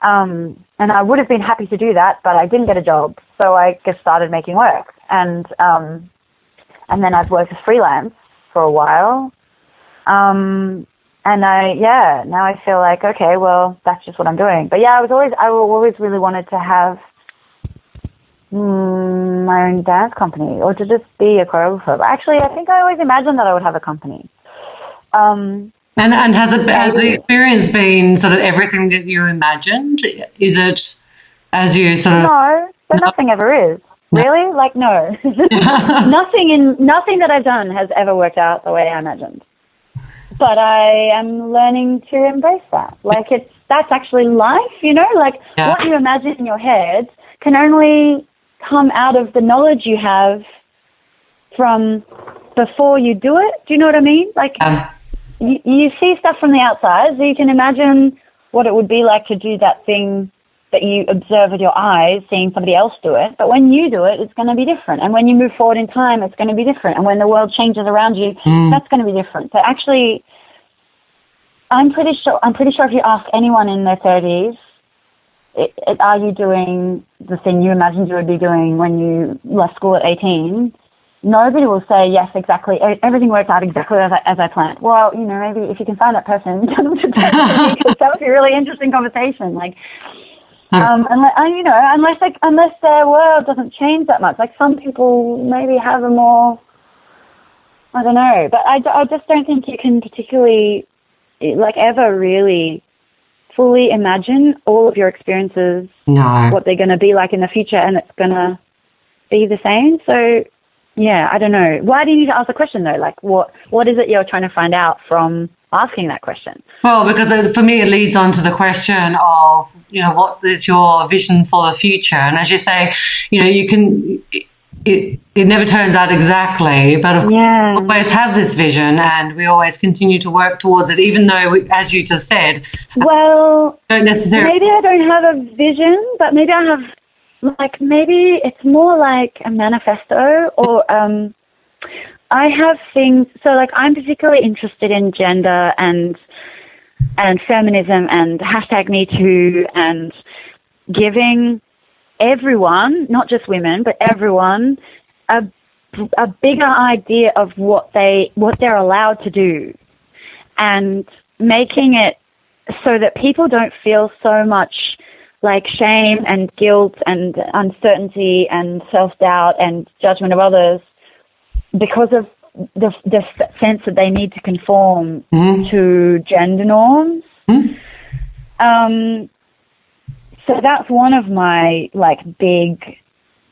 And I would have been happy to do that, but I didn't get a job, so I just started making work. And then I've worked as freelance for a while. And now I feel like, okay, well, that's just what I'm doing. But yeah, I always really wanted to have my own dance company, or to just be a choreographer. But actually, I think I always imagined that I would have a company. And has the experience been sort of everything that you imagined? Is it as you sort of? No, but nothing ever is. Really? Like, no. Nothing that I've done has ever worked out the way I imagined. But I am learning to embrace that. Like, that's actually life, you know? Like, what you imagine in your head can only come out of the knowledge you have from before you do it. Do you know what I mean? Like, you see stuff from the outside, so you can imagine what it would be like to do that thing that you observe with your eyes, seeing somebody else do it. But when you do it, it's going to be different. And when you move forward in time, it's going to be different. And when the world changes around you, that's going to be different. So actually, I'm pretty sure if you ask anyone in their 30s, are you doing the thing you imagined you would be doing when you left school at 18? Nobody will say, yes, exactly. Everything worked out exactly as I planned. Well, you know, maybe if you can find that person, tell them to talk to me, because that would be a really interesting conversation. Like, unless their world doesn't change that much. Like, some people maybe have a more, I don't know. But I just don't think you can particularly, like, ever really fully imagine all of your experiences, No. what they're going to be like in the future, and it's going to be the same. So, yeah, I don't know. Why do you need to ask the question, though? Like, what is it you're trying to find out from asking that question? Well, because for me, it leads on to the question of, what is your vision for the future? And as you say, you can, it never turns out exactly, but of course, we always have this vision and we always continue to work towards it, even though, as you just said, well, don't necessarily. Maybe I don't have a vision, but maybe I have, maybe it's more like a manifesto, or I have things, so I'm particularly interested in gender and feminism and #MeToo and giving everyone, not just women, but everyone, a bigger idea of what they're allowed to do, and making it so that people don't feel so much shame and guilt and uncertainty and self-doubt and judgment of others because of the sense that they need to conform to gender norms. So that's one of my big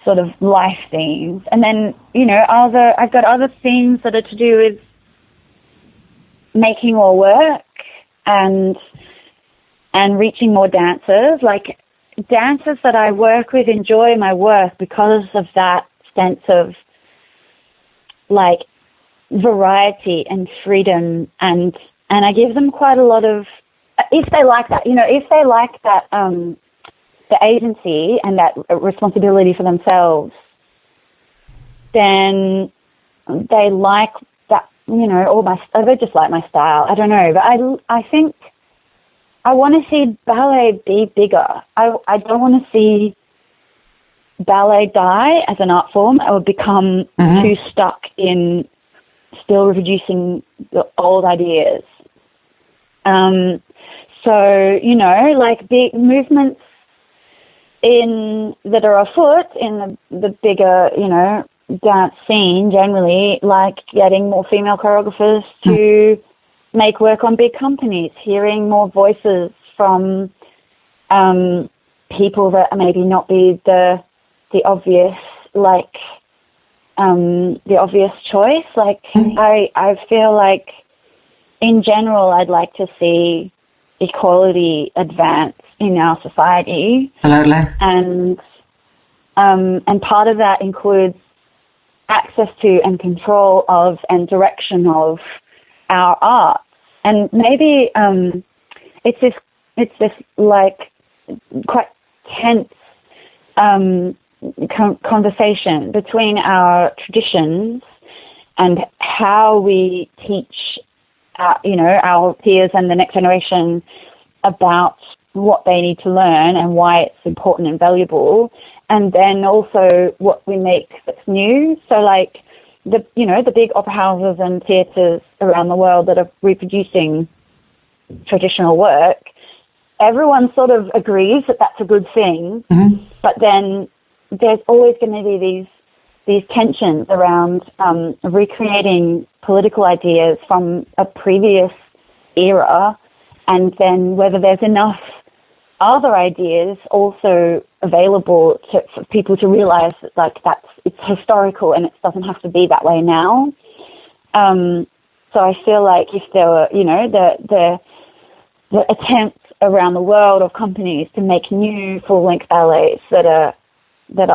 sort of life themes. And then, I've got other themes that are to do with making more work and reaching more dancers. Dancers that I work with enjoy my work because of that sense of variety and freedom, and I give them quite a lot of, if they like that, if they like that, the agency and that responsibility for themselves, then they like that, they just like my style. I don't know, but I think I want to see ballet be bigger. I don't want to see ballet die as an art form or become too stuck in still reproducing the old ideas. So, big movements that are afoot in the bigger, dance scene generally, getting more female choreographers to make work on big companies, hearing more voices from people that maybe not be the obvious, the obvious choice. I feel like in general I'd like to see equality advance in our society. Absolutely. And part of that includes access to and control of and direction of our art. And maybe it's this quite tense conversation between our traditions and how we teach our peers and the next generation about what they need to learn and why it's important and valuable, and then also what we make that's new. So the big opera houses and theatres around the world that are reproducing traditional work, everyone sort of agrees that that's a good thing, but then there's always going to be these tensions around recreating political ideas from a previous era, and then whether there's enough other ideas also available for people to realize that it's historical and it doesn't have to be that way now. So I feel like if there were, the attempts around the world of companies to make new full-length ballets that are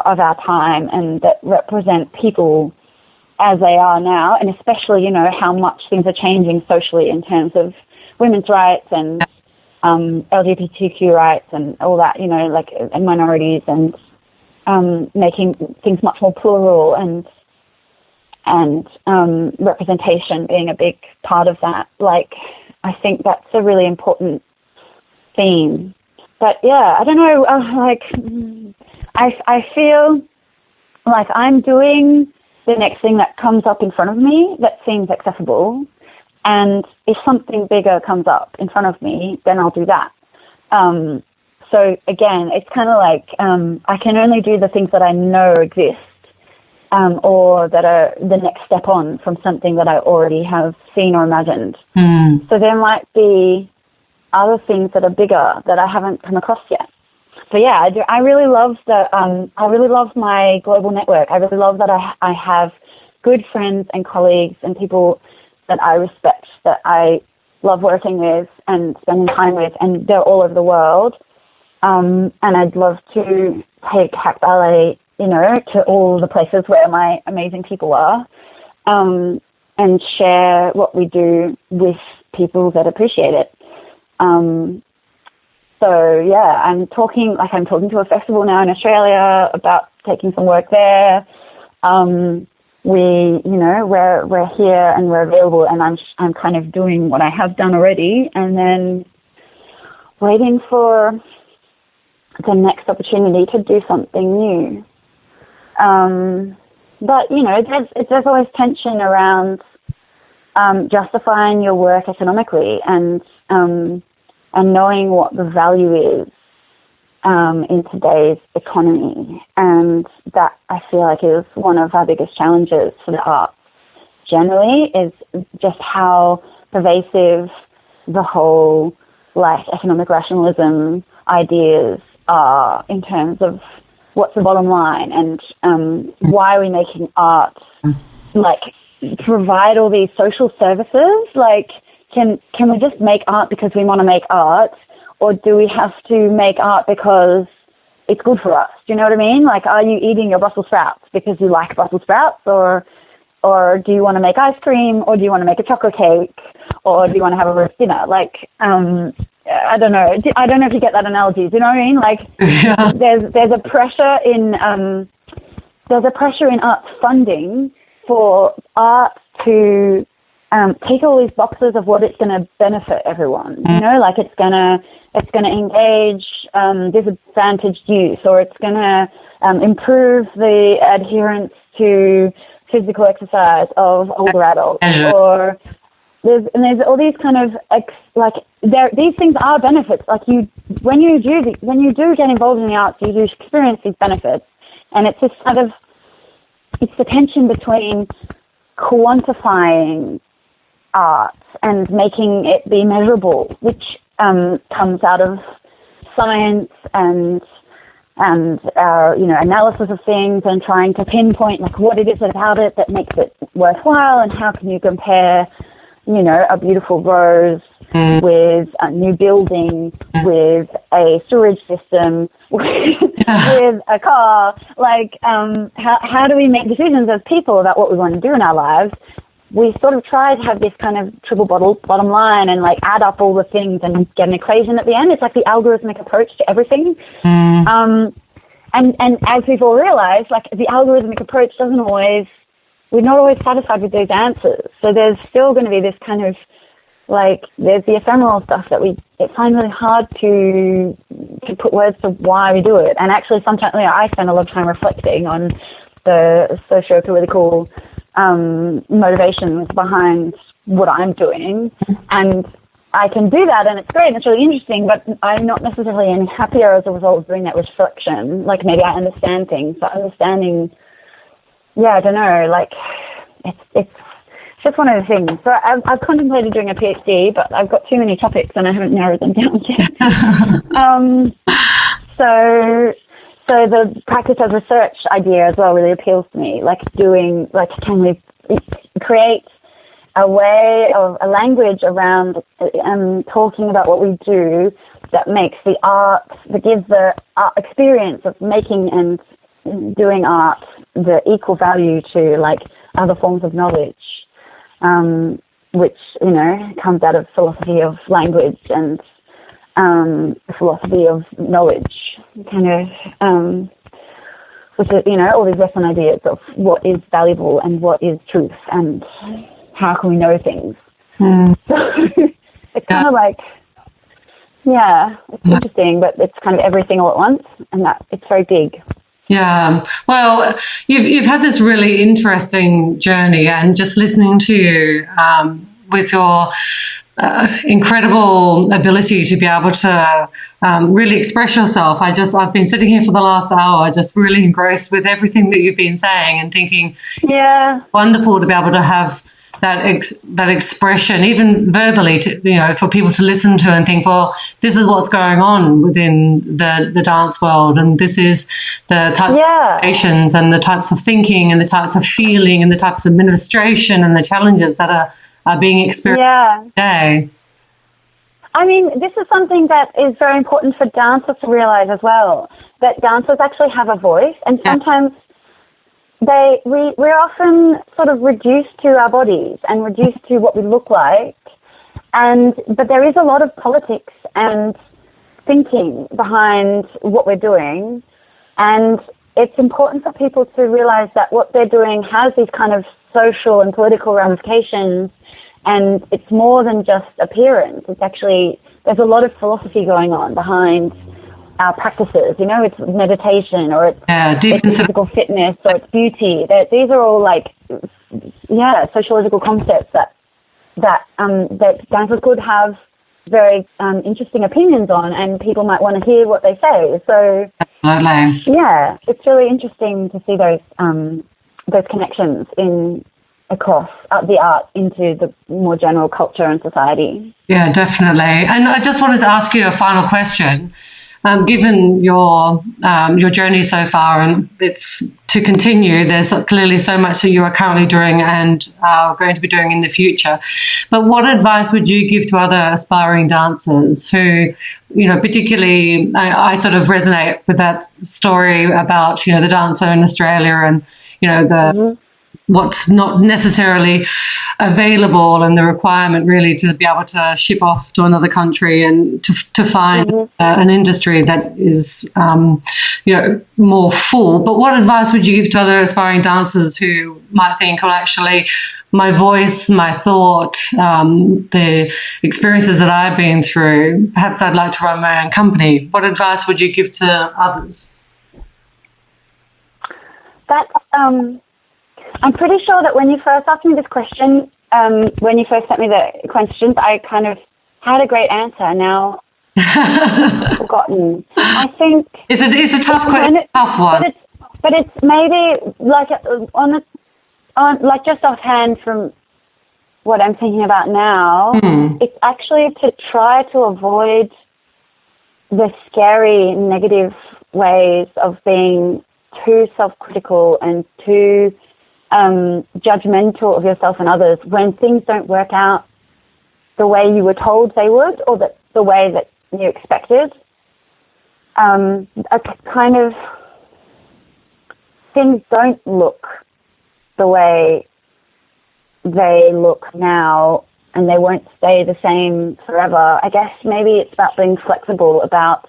of our time and that represent people as they are now, and especially, how much things are changing socially in terms of women's rights and LGBTQ rights and all that, and minorities, and making things much more plural and representation being a big part of that. I think that's a really important theme. But yeah, I don't know, I feel like I'm doing the next thing that comes up in front of me that seems accessible. And if something bigger comes up in front of me, then I'll do that. So again, it's kind of I can only do the things that I know exist, or that are the next step on from something that I already have seen or imagined. So there might be other things that are bigger that I haven't come across yet. So yeah, I do. I really love I really love my global network. I really love that I have good friends and colleagues and people that I respect, that I love working with and spending time with, and they're all over the world. And I'd love to take Hack Ballet, to all the places where my amazing people are, and share what we do with people that appreciate it. So yeah, I'm talking to a festival now in Australia about taking some work there. We're here and we're available, and I'm kind of doing what I have done already, and then waiting for the next opportunity to do something new. But there's always tension around justifying your work economically and knowing what the value is in today's economy. And that, I feel like, is one of our biggest challenges for the arts generally, is just how pervasive the whole economic rationalism ideas are in terms of what's the bottom line, and why are we making art provide all these social services. Can we just make art because we want to make art, or do we have to make art because it's good for us? Do you know what I mean? Are you eating your Brussels sprouts because you like Brussels sprouts, or do you want to make ice cream, or do you want to make a chocolate cake, or do you want to have a roast dinner? I don't know. I don't know if you get that analogy. Do you know what I mean? Yeah. There's a pressure in art funding for art to tick all these boxes of what it's going to benefit everyone. It's going to engage disadvantaged youth, or it's going to improve the adherence to physical exercise of older adults, or there's all these kind of these things are benefits. When you do get involved in the arts, you do experience these benefits, and it's this it's the tension between quantifying art and making it be measurable, which comes out of science and our analysis of things, and trying to pinpoint what it is about it that makes it worthwhile, and how can you compare a beautiful rose with a new building, with a sewage system, with a car. How do we make decisions as people about what we want to do in our lives? We sort of try to have this kind of triple bottom line and add up all the things and get an equation at the end. It's like the algorithmic approach to everything. And as we've all realized, the algorithmic approach we're not always satisfied with those answers. So there's still going to be this kind of there's the ephemeral stuff that it find really hard to put words to why we do it. And actually sometimes I spend a lot of time reflecting on the socio-political motivations behind what I'm doing, and I can do that, and it's great, and it's really interesting, but I'm not necessarily any happier as a result of doing that reflection. Maybe I understand things, but understanding, I don't know, it's just one of the things. So I've contemplated doing a PhD, but I've got too many topics and I haven't narrowed them down yet. So the practice as research idea as well really appeals to me. Can we create a way of a language around talking about what we do that makes the art, that gives the art experience of making and doing art the equal value to other forms of knowledge, which comes out of philosophy of language and philosophy of knowledge, which is, all these Western ideas of what is valuable and what is truth and how can we know things. So it's kind of it's interesting, but it's kind of everything all at once, and that it's very big. Yeah, well, you've had this really interesting journey, and just listening to you with your incredible ability to be able to really express yourself. I've been sitting here for the last hour, just really engrossed with everything that you've been saying and thinking, Yeah, wonderful to be able to have that expression, even verbally, for people to listen to and think, well, this is what's going on within the dance world, and this is the types of conversations and the types of thinking and the types of feeling and the types of administration and the challenges that are being experienced today. I mean, this is something that is very important for dancers to realize as well, that dancers actually have a voice, and sometimes we're often sort of reduced to our bodies and reduced to what we look like, but there is a lot of politics and thinking behind what we're doing, and it's important for people to realize that what they're doing has these kind of social and political ramifications, and it's more than just appearance. It's actually, there's a lot of philosophy going on behind our practices. It's meditation, or it's physical fitness, or it's beauty. These are all sociological concepts that dancers could have very interesting opinions on, and people might want to hear what they say. So, yeah, it's really interesting to see those connections across the art into the more general culture and society. Yeah, definitely. And I just wanted to ask you a final question. Given your journey so far, and it's to continue, there's clearly so much that you are currently doing and are going to be doing in the future. But what advice would you give to other aspiring dancers who, particularly, I sort of resonate with that story about, the dancer in Australia and, what's not necessarily available, and the requirement really to be able to ship off to another country and to find an industry that is more full. But what advice would you give to other aspiring dancers who might think, well, actually my voice, my thought, the experiences that I've been through, perhaps I'd like to run my own company? What advice would you give to others? I'm pretty sure that when you first asked me this question, when you first sent me the questions, I kind of had a great answer. Now I've forgotten. I think it's a tough one. But it's maybe like on just offhand from what I'm thinking about now. It's actually to try to avoid the scary negative ways of being too self-critical and too judgmental of yourself and others when things don't work out the way you were told they would, or the way that you expected. A kind of things don't look the way they look now, and they won't stay the same forever. I guess maybe it's about being flexible about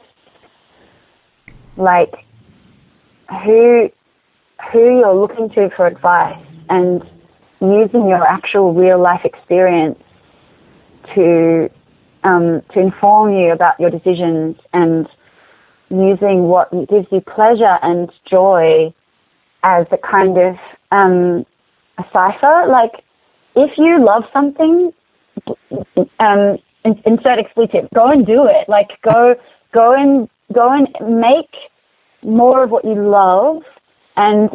who you're looking to for advice, and using your actual real life experience to inform you about your decisions, and using what gives you pleasure and joy as a kind of a cipher. Like, if you love something, insert expletive, go and do it. Like, go and make more of what you love, and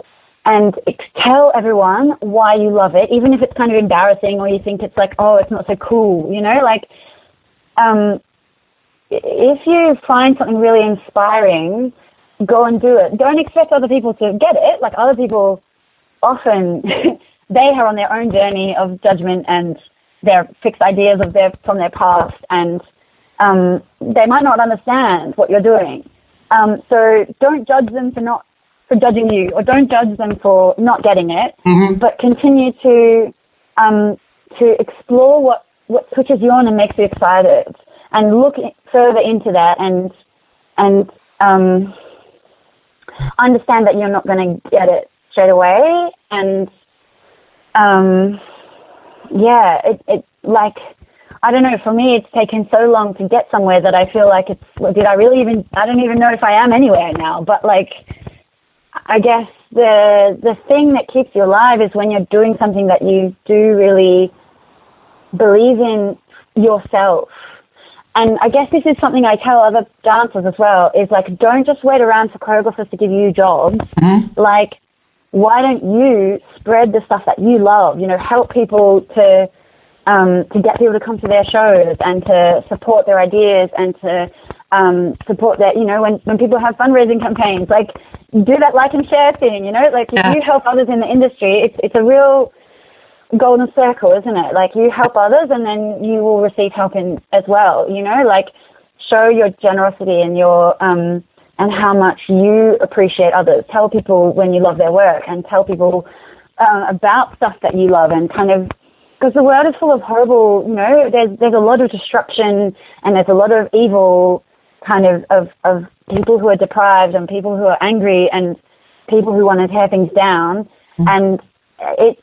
tell everyone why you love it, even if it's kind of embarrassing, or you think it's like, oh, it's not so cool, if you find something really inspiring, go and do it. Don't expect other people to get it. Like, other people often they are on their own journey of judgment and their fixed ideas from their past, and they might not understand what you're doing. So don't judge them for judging you, or don't judge them for not getting it, but continue to explore what switches you on and makes you excited, and look further into that, and understand that you're not going to get it straight away. And I don't know, for me it's taken so long to get somewhere that I feel like I don't even know if I am anywhere now. But I guess the thing that keeps you alive is when you're doing something that you do really believe in yourself. And I guess this is something I tell other dancers as well, is like, don't just wait around for choreographers to give you jobs. Like, why don't you spread the stuff that you love, you know, help people to get people to come to their shows and to support their ideas and to support that, you know, when people have fundraising campaigns, like, do that like and share thing, you know, like, if you help others in the industry, it's a real golden circle, isn't it? Like, you help others and then you will receive help in as well, you know, like, show your generosity and your and how much you appreciate others. Tell people when you love their work, and tell people about stuff that you love, and kind of, because the world is full of horrible, you know, there's a lot of destruction and there's a lot of evil kind of people who are deprived and people who are angry and people who want to tear things down. And it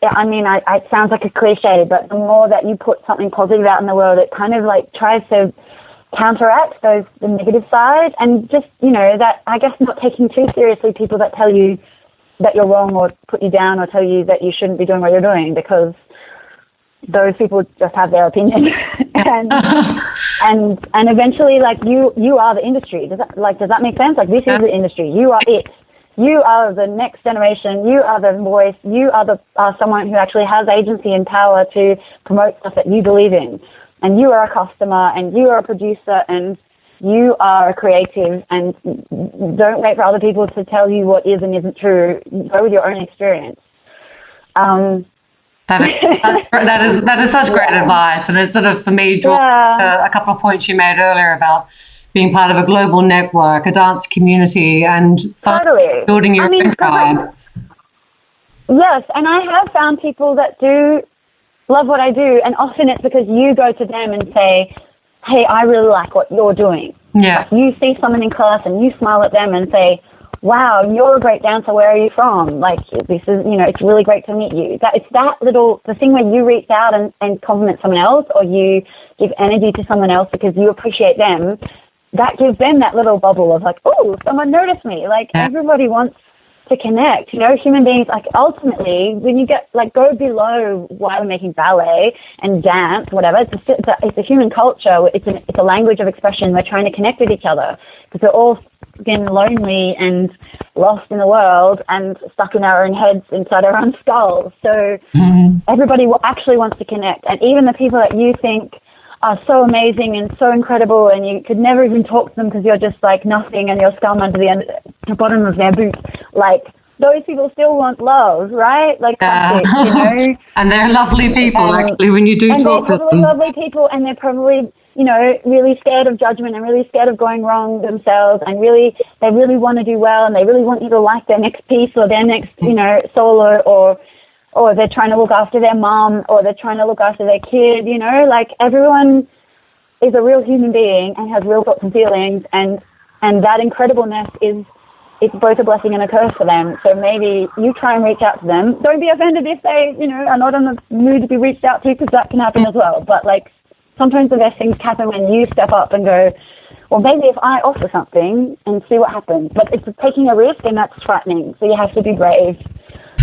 sounds like a cliche, but the more that you put something positive out in the world, it kind of like tries to counteract the negative side. And just, you know, that, I guess, not taking too seriously people that tell you that you're wrong or put you down or tell you that you shouldn't be doing what you're doing, because those people just have their opinion. and eventually, like, you are the industry. Does that make sense? Like, this is the industry. You are it. You are the next generation. You are the voice. You are someone who actually has agency and power to promote stuff that you believe in. And you are a customer, and you are a producer, and you are a creative. And don't wait for other people to tell you what is and isn't true. Go with your own experience. That is such great advice, and it sort of, for me, draws a couple of points you made earlier about being part of a global network, a dance community, and building your own tribe. Yes, and I have found people that do love what I do, and often it's because you go to them and say, hey, I really like what you're doing. Yeah. Like, you see someone in class and you smile at them and say, wow, you're a great dancer, where are you from? Like, this is, you know, it's really great to meet you. It's the thing where you reach out and compliment someone else, or you give energy to someone else because you appreciate them, that gives them that little bubble of like, oh, someone noticed me. Like, everybody wants to connect, you know, human beings. Like, ultimately, when you get, like, go below why we're making ballet and dance, whatever, it's a human culture. It's a language of expression. We're trying to connect with each other because we're all getting lonely and lost in the world and stuck in our own heads inside our own skulls. So everybody actually wants to connect. And even the people that you think are so amazing and so incredible, and you could never even talk to them because you're just like nothing and you're scum under the bottom of their boot, like, those people still want love, right? Like, classic, you know. And they're lovely people, actually, when you do talk to them. And they're probably lovely people, and they're probably, you know, really scared of judgment and really scared of going wrong themselves, and they really want to do well, and they really want you to like their next piece or their next, you know, solo, or they're trying to look after their mom, or they're trying to look after their kid, you know. Like, everyone is a real human being and has real thoughts and feelings, and that incredibleness it's both a blessing and a curse for them. So maybe you try and reach out to them. Don't be offended if they, you know, are not in the mood to be reached out to, because that can happen as well. But, like, sometimes the best things happen when you step up and go, well, maybe if I offer something and see what happens. But it's taking a risk, and that's frightening. So you have to be brave.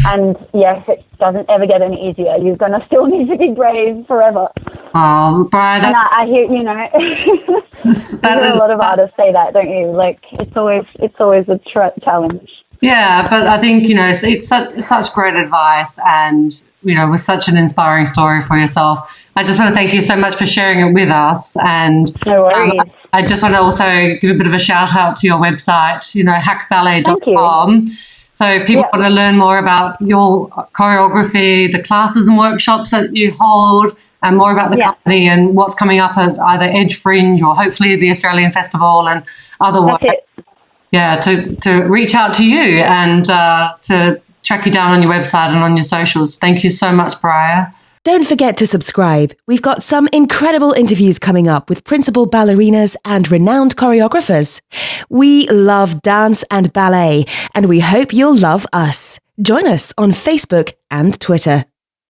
And yes, it doesn't ever get any easier. You're going to still need to be brave forever. Oh, Briar, and I hear, you know, a lot of artists say that, don't you? Like, it's always a challenge. Yeah, but I think, you know, it's such great advice, and, you know, with such an inspiring story for yourself. I just want to thank you so much for sharing it with us. And no worries. I just want to also give a bit of a shout out to your website, you know, hackballet.com. So if people want to learn more about your choreography, the classes and workshops that you hold, and more about the company and what's coming up at either Edge Fringe or hopefully the Australian Festival and other work. Yeah, to reach out to you and to track you down on your website and on your socials. Thank you so much, Briar. Don't forget to subscribe. We've got some incredible interviews coming up with principal ballerinas and renowned choreographers. We love dance and ballet, and we hope you'll love us. Join us on Facebook and Twitter.